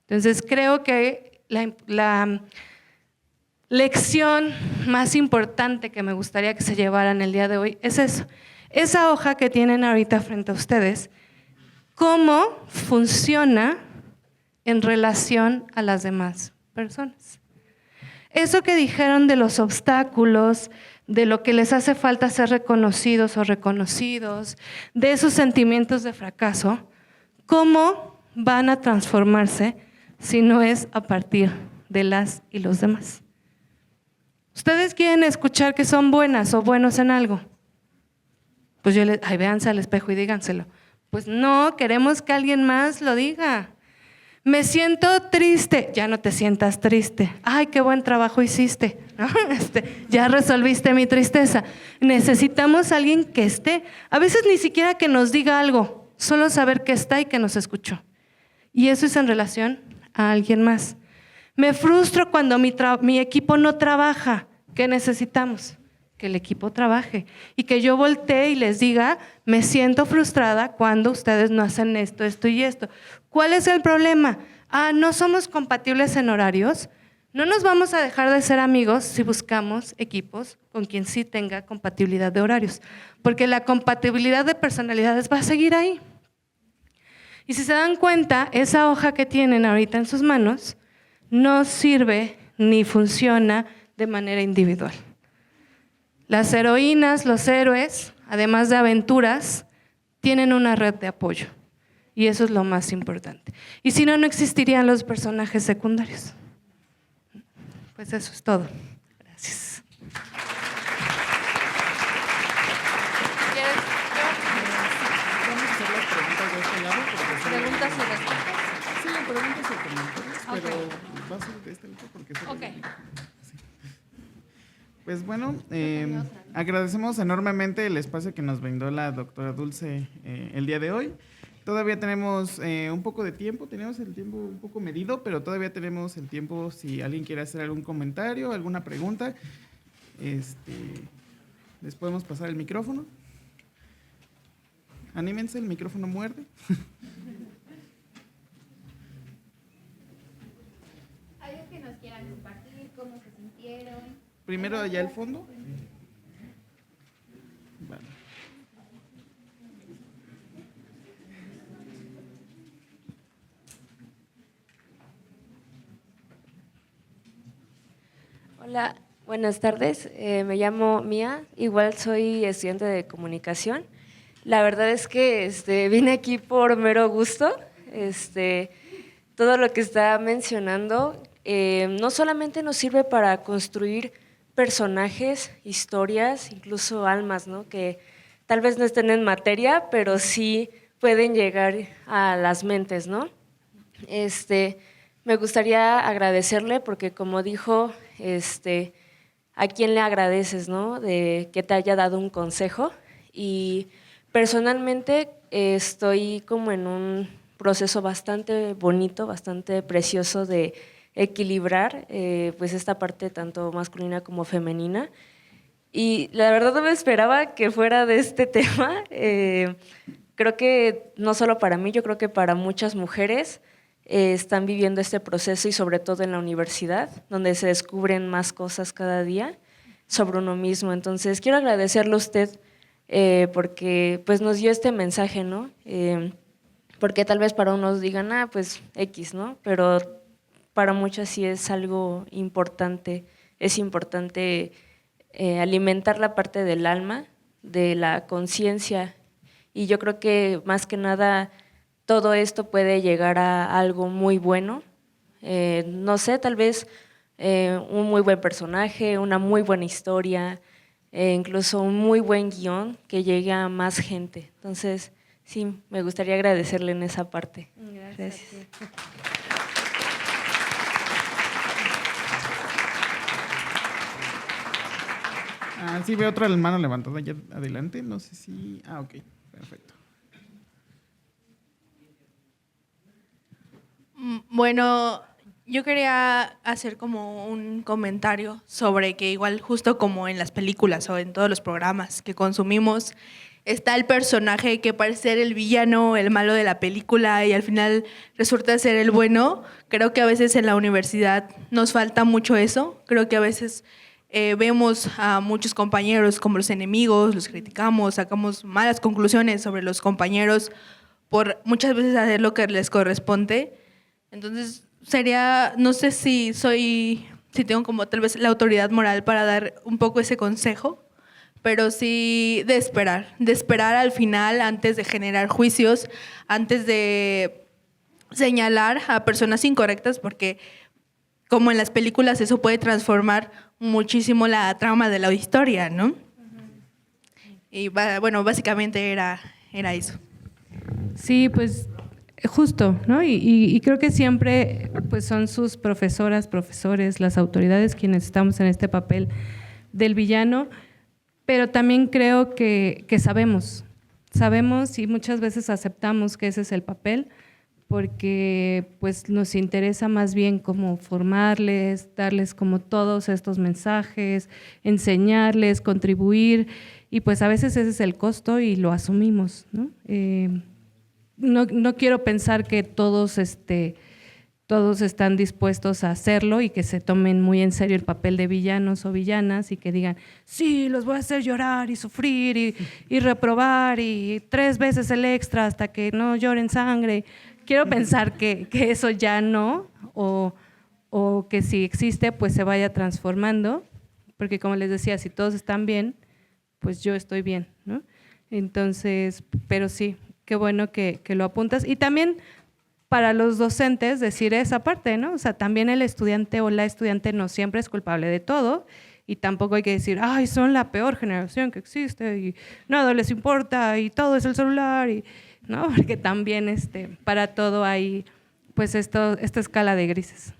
Entonces creo que la lección más importante que me gustaría que se llevaran el día de hoy es eso. Esa hoja que tienen ahorita frente a ustedes, cómo funciona en relación a las demás personas. Eso que dijeron de los obstáculos, de lo que les hace falta ser reconocidos o reconocidos, de esos sentimientos de fracaso, ¿cómo van a transformarse si no es a partir de las y los demás? ¿Ustedes quieren escuchar que son buenas o buenos en algo? Pues véanse al espejo y díganselo. Pues no, queremos que alguien más lo diga. Me siento triste. Ya no te sientas triste. Ay, qué buen trabajo hiciste. ¿No? Ya resolviste mi tristeza. Necesitamos a alguien que esté. A veces ni siquiera que nos diga algo, solo saber que está y que nos escuchó. Y eso es en relación a alguien más. Me frustro cuando mi equipo no trabaja. ¿Qué necesitamos? Que el equipo trabaje y que yo voltee y les diga, me siento frustrada cuando ustedes no hacen esto, esto y esto. ¿Cuál es el problema? No somos compatibles en horarios. No nos vamos a dejar de ser amigos si buscamos equipos con quien sí tenga compatibilidad de horarios, porque la compatibilidad de personalidades va a seguir ahí. Y si se dan cuenta, esa hoja que tienen ahorita en sus manos no sirve ni funciona de manera individual. Las heroínas, los héroes, además de aventuras, tienen una red de apoyo. Y eso es lo más importante. Y si no, no existirían los personajes secundarios. Pues eso es todo. Gracias. preguntas y respuestas. Sí, preguntas y comentarios, Ok. pero va a ser de este lado porque es Ok. Pues bueno, agradecemos enormemente el espacio que nos brindó la doctora Dulce el día de hoy. Todavía tenemos un poco de tiempo, tenemos el tiempo un poco medido, pero todavía tenemos el tiempo si alguien quiere hacer algún comentario, alguna pregunta. Les podemos pasar el micrófono. Anímense, el micrófono muerde. ¿Algo que nos quieran compartir? ¿Cómo se sintieron? Primero allá al fondo. Vale. Hola, buenas tardes. Me llamo Mía, igual soy estudiante de comunicación. La verdad es que vine aquí por mero gusto. Todo lo que está mencionando no solamente nos sirve para construir personajes, historias, incluso almas, ¿no? Que tal vez no estén en materia, pero sí pueden llegar a las mentes, ¿no? Me gustaría agradecerle porque, como dijo, ¿a quién le agradeces, no? De que te haya dado un consejo. Y personalmente estoy como en un proceso bastante bonito, bastante precioso de equilibrar pues esta parte tanto masculina como femenina. Y la verdad no me esperaba que fuera de este tema. Creo que no solo para mí, yo creo que para muchas mujeres están viviendo este proceso y sobre todo en la universidad, donde se descubren más cosas cada día sobre uno mismo. Entonces, quiero agradecerle a usted porque pues nos dio este mensaje, ¿no? Porque tal vez para unos digan, pues X, ¿no? Pero para muchas sí es algo importante, es importante alimentar la parte del alma, de la conciencia, y yo creo que más que nada todo esto puede llegar a algo muy bueno, no sé, tal vez un muy buen personaje, una muy buena historia, incluso un muy buen guión que llegue a más gente. Entonces, sí, me gustaría agradecerle en esa parte. Gracias. Sí, veo otra mano levantada allá adelante. No sé si... ok, perfecto. Bueno, yo quería hacer como un comentario sobre que igual justo como en las películas o en todos los programas que consumimos, está el personaje que parece ser el villano, el malo de la película y al final resulta ser el bueno. Creo que a veces en la universidad nos falta mucho eso. Creo que a veces vemos a muchos compañeros como los enemigos, los criticamos, sacamos malas conclusiones sobre los compañeros por muchas veces hacer lo que les corresponde. Entonces sería, no sé si tengo como tal vez la autoridad moral para dar un poco ese consejo, pero sí de esperar al final antes de generar juicios, antes de señalar a personas incorrectas, porque como en las películas eso puede transformar muchísimo la trama de la historia, ¿no? Y bueno, básicamente era eso. Sí, pues justo, ¿no? Y creo que siempre pues son sus profesoras, profesores, las autoridades quienes estamos en este papel del villano, pero también creo que sabemos y muchas veces aceptamos que ese es el papel, porque pues nos interesa más bien como formarles, darles como todos estos mensajes, enseñarles, contribuir, y pues a veces ese es el costo y lo asumimos, ¿no? No quiero pensar que todos están dispuestos a hacerlo y que se tomen muy en serio el papel de villanos o villanas y que digan, sí, los voy a hacer llorar y sufrir y reprobar y 3 veces el extra hasta que no lloren sangre. Quiero pensar que eso ya no, o que si existe, pues se vaya transformando, porque como les decía, si todos están bien, pues yo estoy bien, ¿no? Entonces, pero sí, qué bueno que lo apuntas. Y también para los docentes decir esa parte, ¿no? O sea, también el estudiante o la estudiante no siempre es culpable de todo, y tampoco hay que decir, son la peor generación que existe y nada les importa y todo es el celular. ¿no? Porque también para todo hay pues esta escala de grises.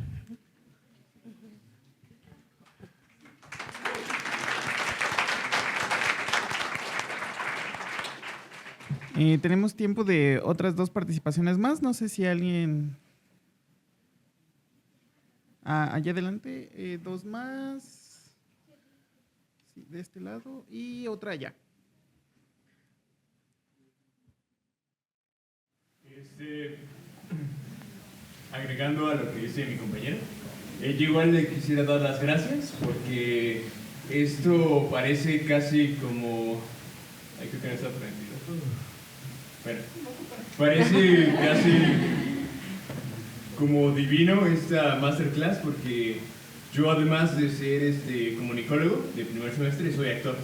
Tenemos tiempo de otras 2 participaciones más. No sé si alguien… allá adelante, 2 más. Sí, de este lado y otra allá. Agregando a lo que dice mi compañero, yo igual le quisiera dar las gracias porque esto parece casi como… Ay, creo que no está prendido. Bueno, parece casi como divino esta masterclass porque yo, además de ser comunicólogo de primer semestre, soy actor.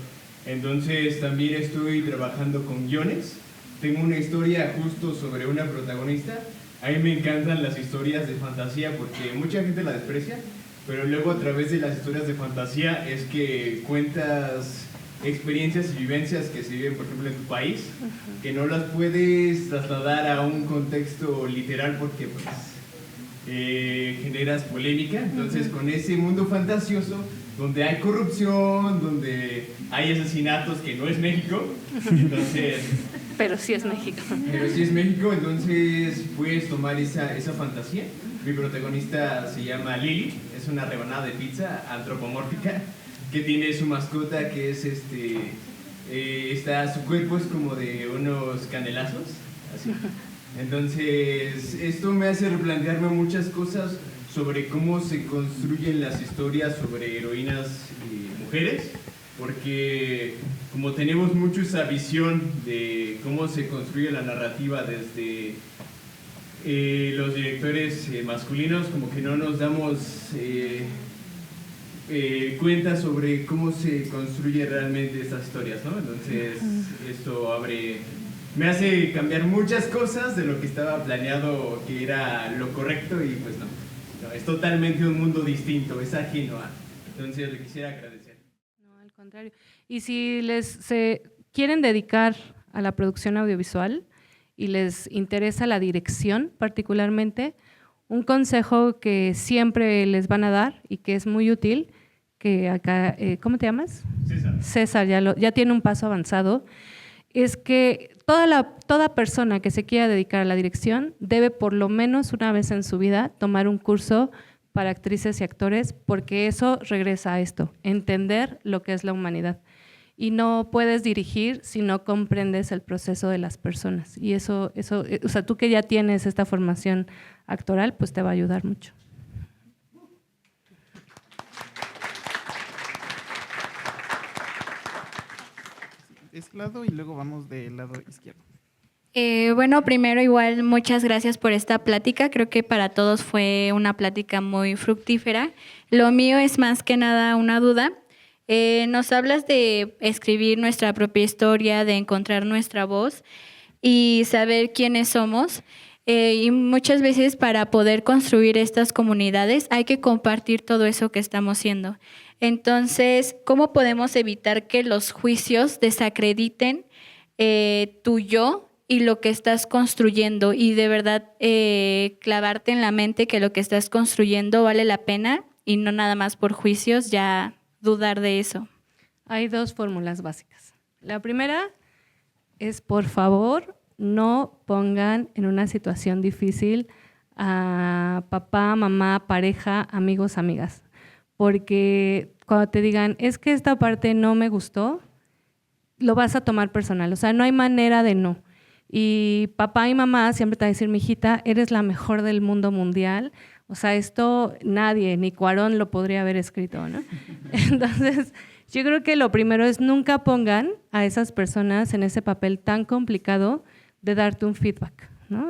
Entonces también estoy trabajando con guiones. Tengo una historia justo sobre una protagonista. A mí me encantan las historias de fantasía porque mucha gente la desprecia, pero luego a través de las historias de fantasía es que cuentas experiencias y vivencias que se viven, por ejemplo, en tu país, que no las puedes trasladar a un contexto literal porque pues generas polémica. Entonces con ese mundo fantasioso donde hay corrupción, donde hay asesinatos, que no es México, entonces… Pero sí es México. Pero sí es México, entonces puedes tomar esa fantasía. Mi protagonista se llama Lily, es una rebanada de pizza antropomórfica que tiene su mascota que es su cuerpo es como de unos candelazos, así. Entonces esto me hace replantearme muchas cosas sobre cómo se construyen las historias sobre heroínas mujeres, porque como tenemos mucho esa visión de cómo se construye la narrativa desde los directores masculinos, como que no nos damos cuenta sobre cómo se construye realmente estas historias, ¿no? Entonces esto me hace cambiar muchas cosas de lo que estaba planeado que era lo correcto y pues no, es totalmente un mundo distinto, es ajeno a. Entonces le quisiera agradecer. No, al contrario. Y si se quieren dedicar a la producción audiovisual y les interesa la dirección particularmente, un consejo que siempre les van a dar y que es muy útil, que acá, ¿cómo te llamas? César. César ya tiene un paso avanzado, es que toda persona que se quiera dedicar a la dirección debe por lo menos una vez en su vida tomar un curso para actrices y actores, porque eso regresa a esto, entender lo que es la humanidad. Y no puedes dirigir si no comprendes el proceso de las personas. Y eso, o sea, tú que ya tienes esta formación actoral, pues te va a ayudar mucho. De este lado y luego vamos del lado izquierdo. Bueno, primero igual muchas gracias por esta plática. Creo que para todos fue una plática muy fructífera. Lo mío es más que nada una duda. Nos hablas de escribir nuestra propia historia, de encontrar nuestra voz y saber quiénes somos. Y muchas veces para poder construir estas comunidades hay que compartir todo eso que estamos siendo. Entonces, ¿cómo podemos evitar que los juicios desacrediten tu yo y lo que estás construyendo? Y de verdad clavarte en la mente que lo que estás construyendo vale la pena y no nada más por juicios ya dudar de eso. Hay 2 fórmulas básicas. La primera es, por favor, no pongan en una situación difícil a papá, mamá, pareja, amigos, amigas. Porque cuando te digan, es que esta parte no me gustó, lo vas a tomar personal. O sea, no hay manera de no. Y papá y mamá siempre te van a decir, mijita, eres la mejor del mundo mundial. O sea, esto nadie, ni Cuarón lo podría haber escrito, ¿no? Entonces, yo creo que lo primero es nunca pongan a esas personas en ese papel tan complicado de darte un feedback, ¿no?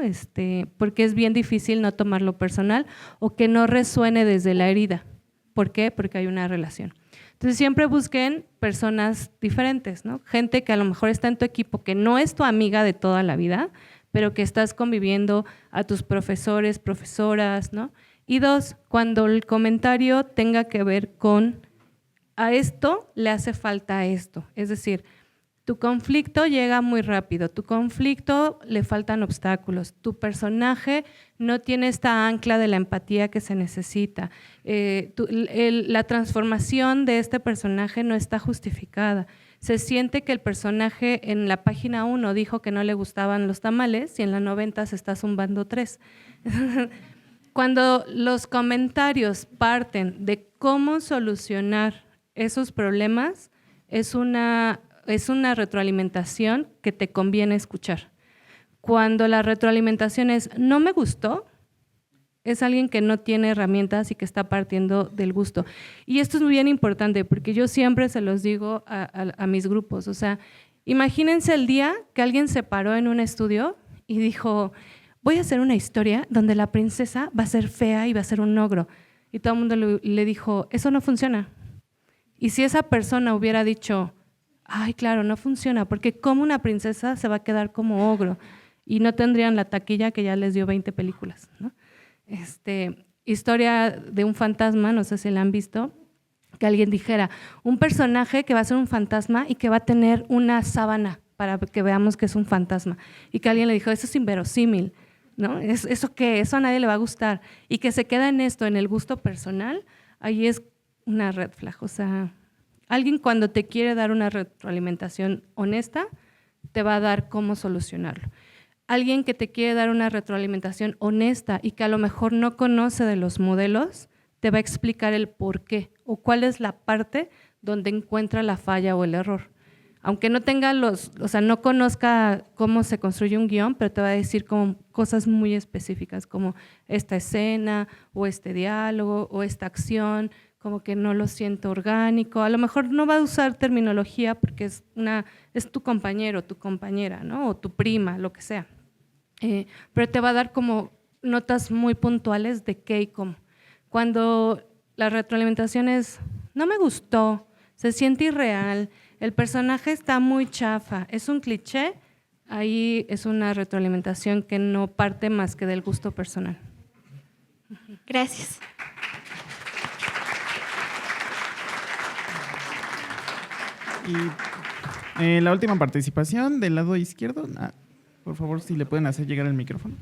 Porque es bien difícil no tomarlo personal o que no resuene desde la herida. ¿Por qué? Porque hay una relación. Entonces, siempre busquen personas diferentes, ¿no? Gente que a lo mejor está en tu equipo, que no es tu amiga de toda la vida, pero que estás conviviendo, a tus profesores, profesoras, ¿no? Y 2, cuando el comentario tenga que ver con a esto le hace falta esto. Es decir, Tu conflicto llega muy rápido, tu conflicto le faltan obstáculos, tu personaje no tiene esta ancla de la empatía que se necesita, la transformación de este personaje no está justificada. Se siente que el personaje en la página 1 dijo que no le gustaban los tamales y en la 90 se está zumbando 3. Cuando los comentarios parten de cómo solucionar esos problemas, es una retroalimentación que te conviene escuchar. Cuando la retroalimentación es no me gustó, es alguien que no tiene herramientas y que está partiendo del gusto. Y esto es muy bien importante porque yo siempre se los digo a mis grupos. O sea, imagínense el día que alguien se paró en un estudio y dijo, voy a hacer una historia donde la princesa va a ser fea y va a ser un ogro. Y todo el mundo le dijo, eso no funciona. Y si esa persona hubiera dicho, ay, claro, no funciona, porque como una princesa se va a quedar como ogro y no tendrían la taquilla que ya les dio 20 películas, ¿no? Historia de un fantasma, no sé si la han visto, que alguien dijera, un personaje que va a ser un fantasma y que va a tener una sábana para que veamos que es un fantasma. Y que alguien le dijo, eso es inverosímil, ¿no? ¿Eso qué? Eso a nadie le va a gustar. Y que se queda en esto, en el gusto personal, ahí es una red flag. O sea, alguien cuando te quiere dar una retroalimentación honesta, te va a dar cómo solucionarlo. Alguien que te quiere dar una retroalimentación honesta y que a lo mejor no conoce de los modelos, te va a explicar el por qué o cuál es la parte donde encuentra la falla o el error. Aunque no tenga no conozca cómo se construye un guión, pero te va a decir como cosas muy específicas, como esta escena o este diálogo o esta acción, como que no lo siento orgánico. A lo mejor no va a usar terminología porque es tu compañero, tu compañera, ¿no? O tu prima, lo que sea. Pero te va a dar como notas muy puntuales de qué y cómo. Cuando la retroalimentación es, no me gustó, se siente irreal, el personaje está muy chafa, es un cliché, ahí es una retroalimentación que no parte más que del gusto personal. Gracias. Y la última participación del lado izquierdo. Por favor, si le pueden hacer llegar el micrófono.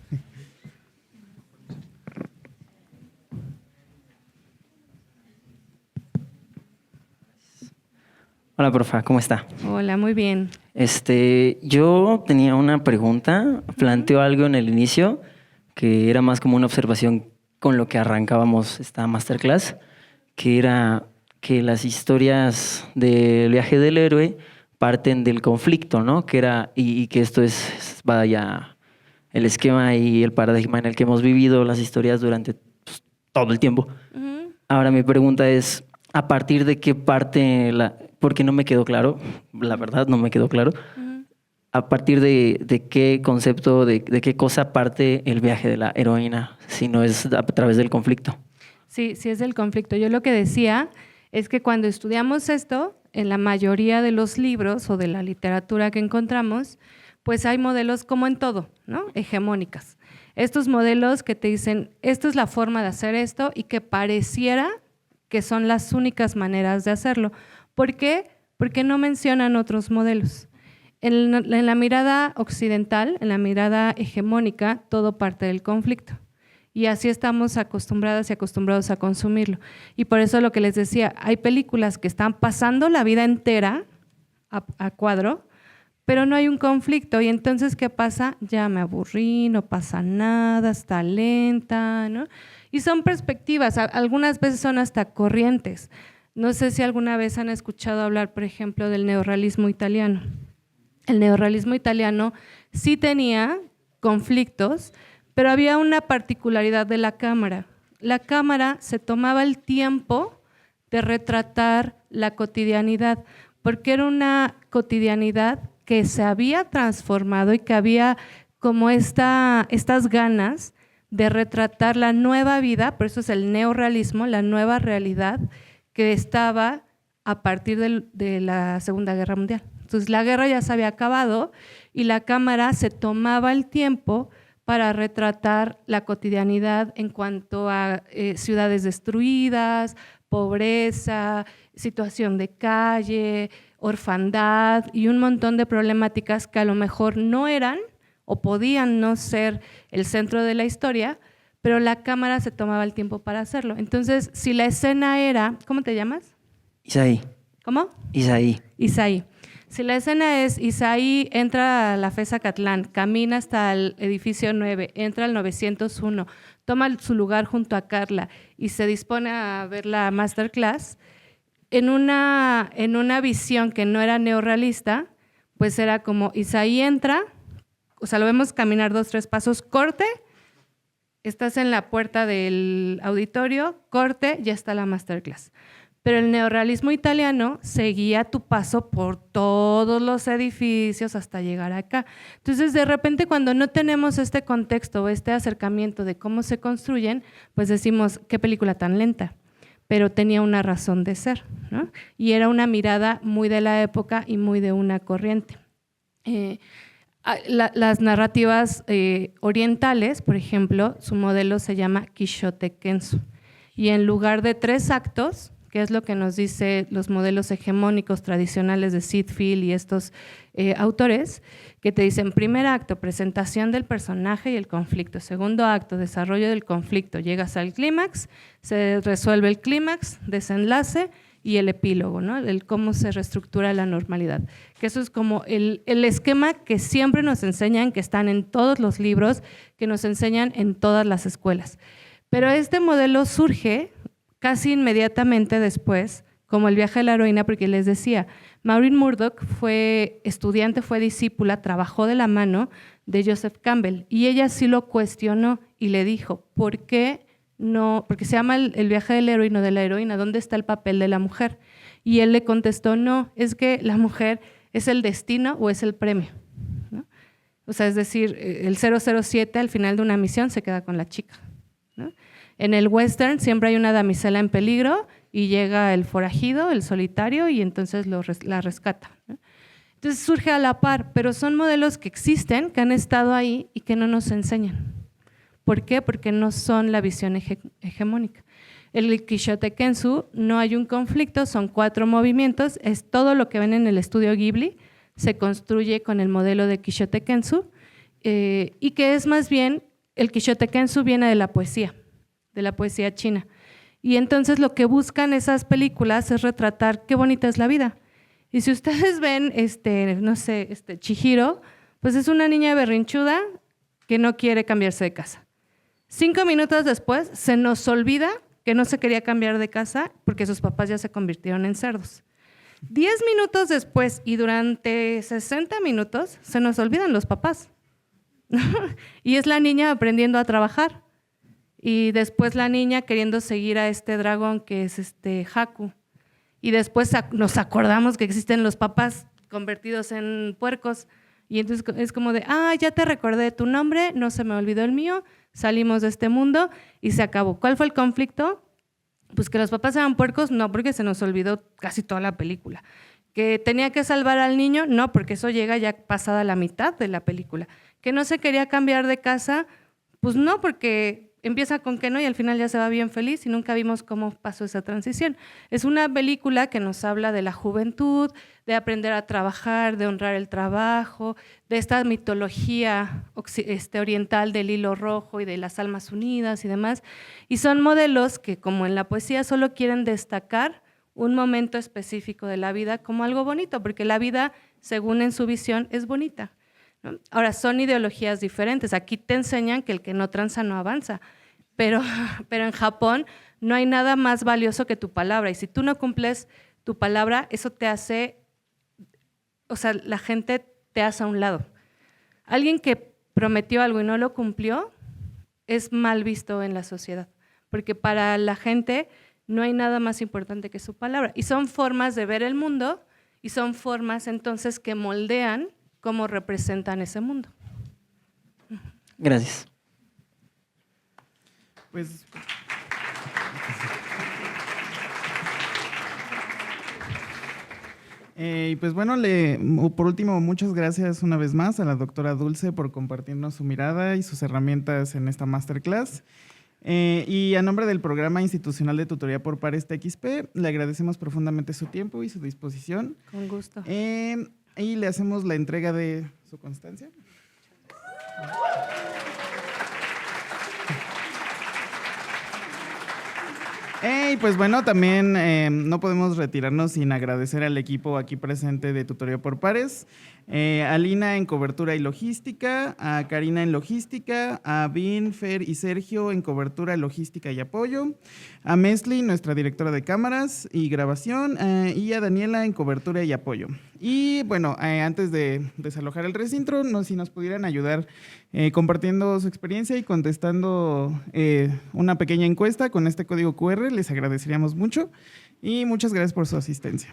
Hola, profa, ¿cómo está? Hola, muy bien. Yo tenía una pregunta, planteó algo en el inicio que era más como una observación con lo que arrancábamos esta masterclass, que era que las historias del viaje del héroe parten del conflicto, ¿no? Y que esto es, vaya, el esquema y el paradigma en el que hemos vivido las historias durante todo el tiempo. Uh-huh. Ahora mi pregunta es, ¿a partir de qué parte porque no me quedó claro, la verdad no me quedó claro, uh-huh. ¿A partir de qué concepto, de qué cosa parte el viaje de la heroína, si no es a través del conflicto? Sí es del conflicto. Yo lo que decía es que cuando estudiamos esto, en la mayoría de los libros o de la literatura que encontramos, pues hay modelos como en todo, ¿no? Hegemónicas. Estos modelos que te dicen, esta es la forma de hacer esto y que pareciera que son las únicas maneras de hacerlo. ¿Por qué? Porque no mencionan otros modelos. En la mirada occidental, en la mirada hegemónica, todo parte del conflicto. Y así estamos acostumbradas y acostumbrados a consumirlo. Y por eso lo que les decía, hay películas que están pasando la vida entera a cuadro, pero no hay un conflicto. Y entonces, ¿qué pasa? Ya me aburrí, no pasa nada, está lenta, ¿no? Y son perspectivas, algunas veces son hasta corrientes. No sé si alguna vez han escuchado hablar, por ejemplo, del neorrealismo italiano. El neorrealismo italiano sí tenía conflictos, pero había una particularidad de la cámara. La cámara se tomaba el tiempo de retratar la cotidianidad, porque era una cotidianidad que se había transformado y que había como estas ganas de retratar la nueva vida, por eso es el neorrealismo, la nueva realidad que estaba a partir de la Segunda Guerra Mundial. Entonces la guerra ya se había acabado y la cámara se tomaba el tiempo para retratar la cotidianidad en cuanto a ciudades destruidas, pobreza, situación de calle, orfandad y un montón de problemáticas que a lo mejor no eran o podían no ser el centro de la historia, pero la cámara se tomaba el tiempo para hacerlo. Entonces, si la escena era, ¿cómo te llamas? Isaí. ¿Cómo? Isaí. Isaí. Si la escena es Isaí entra a la FES Acatlán, camina hasta el edificio 9, entra al 901, toma su lugar junto a Carla y se dispone a ver la masterclass, en una visión que no era neorrealista, pues era como Isaí entra, o sea, lo vemos caminar 2, 3 pasos, corte, estás en la puerta del auditorio, corte, ya está la masterclass. Pero el neorrealismo italiano seguía tu paso por todos los edificios hasta llegar acá. Entonces, de repente, cuando no tenemos este contexto o este acercamiento de cómo se construyen, pues decimos, qué película tan lenta, pero tenía una razón de ser, ¿no? Y era una mirada muy de la época y muy de una corriente. Las narrativas orientales, por ejemplo, su modelo se llama Quixote Kensu. Y en lugar de 3 actos, que es lo que nos dice los modelos hegemónicos tradicionales de Sid Field y estos autores, que te dicen primer acto, presentación del personaje y el conflicto, segundo acto, desarrollo del conflicto, llegas al clímax, se resuelve el clímax, desenlace y el epílogo, ¿no? El cómo se reestructura la normalidad. Que eso es como el esquema que siempre nos enseñan, que están en todos los libros, que nos enseñan en todas las escuelas. Pero este modelo surge casi inmediatamente después, como el viaje de la heroína, porque les decía, Maureen Murdoch fue estudiante, fue discípula, trabajó de la mano de Joseph Campbell y ella sí lo cuestionó y le dijo, ¿por qué no? Porque se llama el viaje del héroe y no de la heroína, ¿dónde está el papel de la mujer? Y él le contestó, no, es que la mujer es el destino o es el premio, ¿no? O sea, es decir, el 007 al final de una misión se queda con la chica, ¿no? En el western siempre hay una damisela en peligro y llega el forajido, el solitario, y entonces la rescata, ¿no? Entonces surge a la par, pero son modelos que existen, que han estado ahí y que no nos enseñan. ¿Por qué? Porque no son la visión hegemónica. El Quixote Kensu no hay un conflicto, son 4 movimientos, es todo lo que ven en el estudio Ghibli, se construye con el modelo de Quixote Kensu, y que es más bien, el Quixote Kensu viene de la poesía china. Y entonces lo que buscan esas películas es retratar qué bonita es la vida. Y si ustedes ven, Chihiro, pues es una niña berrinchuda que no quiere cambiarse de casa. 5 minutos después se nos olvida que no se quería cambiar de casa porque sus papás ya se convirtieron en cerdos. 10 minutos después y durante 60 minutos se nos olvidan los papás. Y es la niña aprendiendo a trabajar. Y después la niña queriendo seguir a este dragón que es Haku. Y después nos acordamos que existen los papás convertidos en puercos. Y entonces es como de, ya te recordé tu nombre, no se me olvidó el mío, salimos de este mundo y se acabó. ¿Cuál fue el conflicto? Pues que los papás eran puercos, no, porque se nos olvidó casi toda la película. Que tenía que salvar al niño, no, porque eso llega ya pasada la mitad de la película. Que no se quería cambiar de casa, pues no, porque empieza con que no y al final ya se va bien feliz y nunca vimos cómo pasó esa transición. Es una película que nos habla de la juventud, de aprender a trabajar, de honrar el trabajo, de esta mitología oriental del hilo rojo y de las almas unidas y demás. Y son modelos que, como en la poesía, solo quieren destacar un momento específico de la vida como algo bonito, porque la vida, según en su visión, es bonita, ¿no? Ahora, son ideologías diferentes. Aquí te enseñan que el que no tranza no avanza, pero en Japón no hay nada más valioso que tu palabra. Y si tú no cumples tu palabra, eso te hace, o sea, la gente te hace a un lado. Alguien que prometió algo y no lo cumplió es mal visto en la sociedad, porque para la gente no hay nada más importante que su palabra. Y son formas de ver el mundo y son formas entonces que moldean cómo representan ese mundo. Gracias. Pues y pues bueno, por último, muchas gracias una vez más a la doctora Dulce por compartirnos su mirada y sus herramientas en esta masterclass. Y a nombre del Programa Institucional de Tutoría por Pares TXP, le agradecemos profundamente su tiempo y su disposición. Con gusto. Y le hacemos la entrega de su constancia. Y pues bueno, también no podemos retirarnos sin agradecer al equipo aquí presente de Tutoría por Pares, a Lina en cobertura y logística, a Karina en logística, a Vin, Fer y Sergio en cobertura, logística y apoyo, a Mesli, nuestra directora de cámaras y grabación, y a Daniela en cobertura y apoyo. Y bueno, antes de desalojar el recinto, si nos pudieran ayudar compartiendo su experiencia y contestando una pequeña encuesta con este código QR, les agradeceríamos mucho y muchas gracias por su asistencia.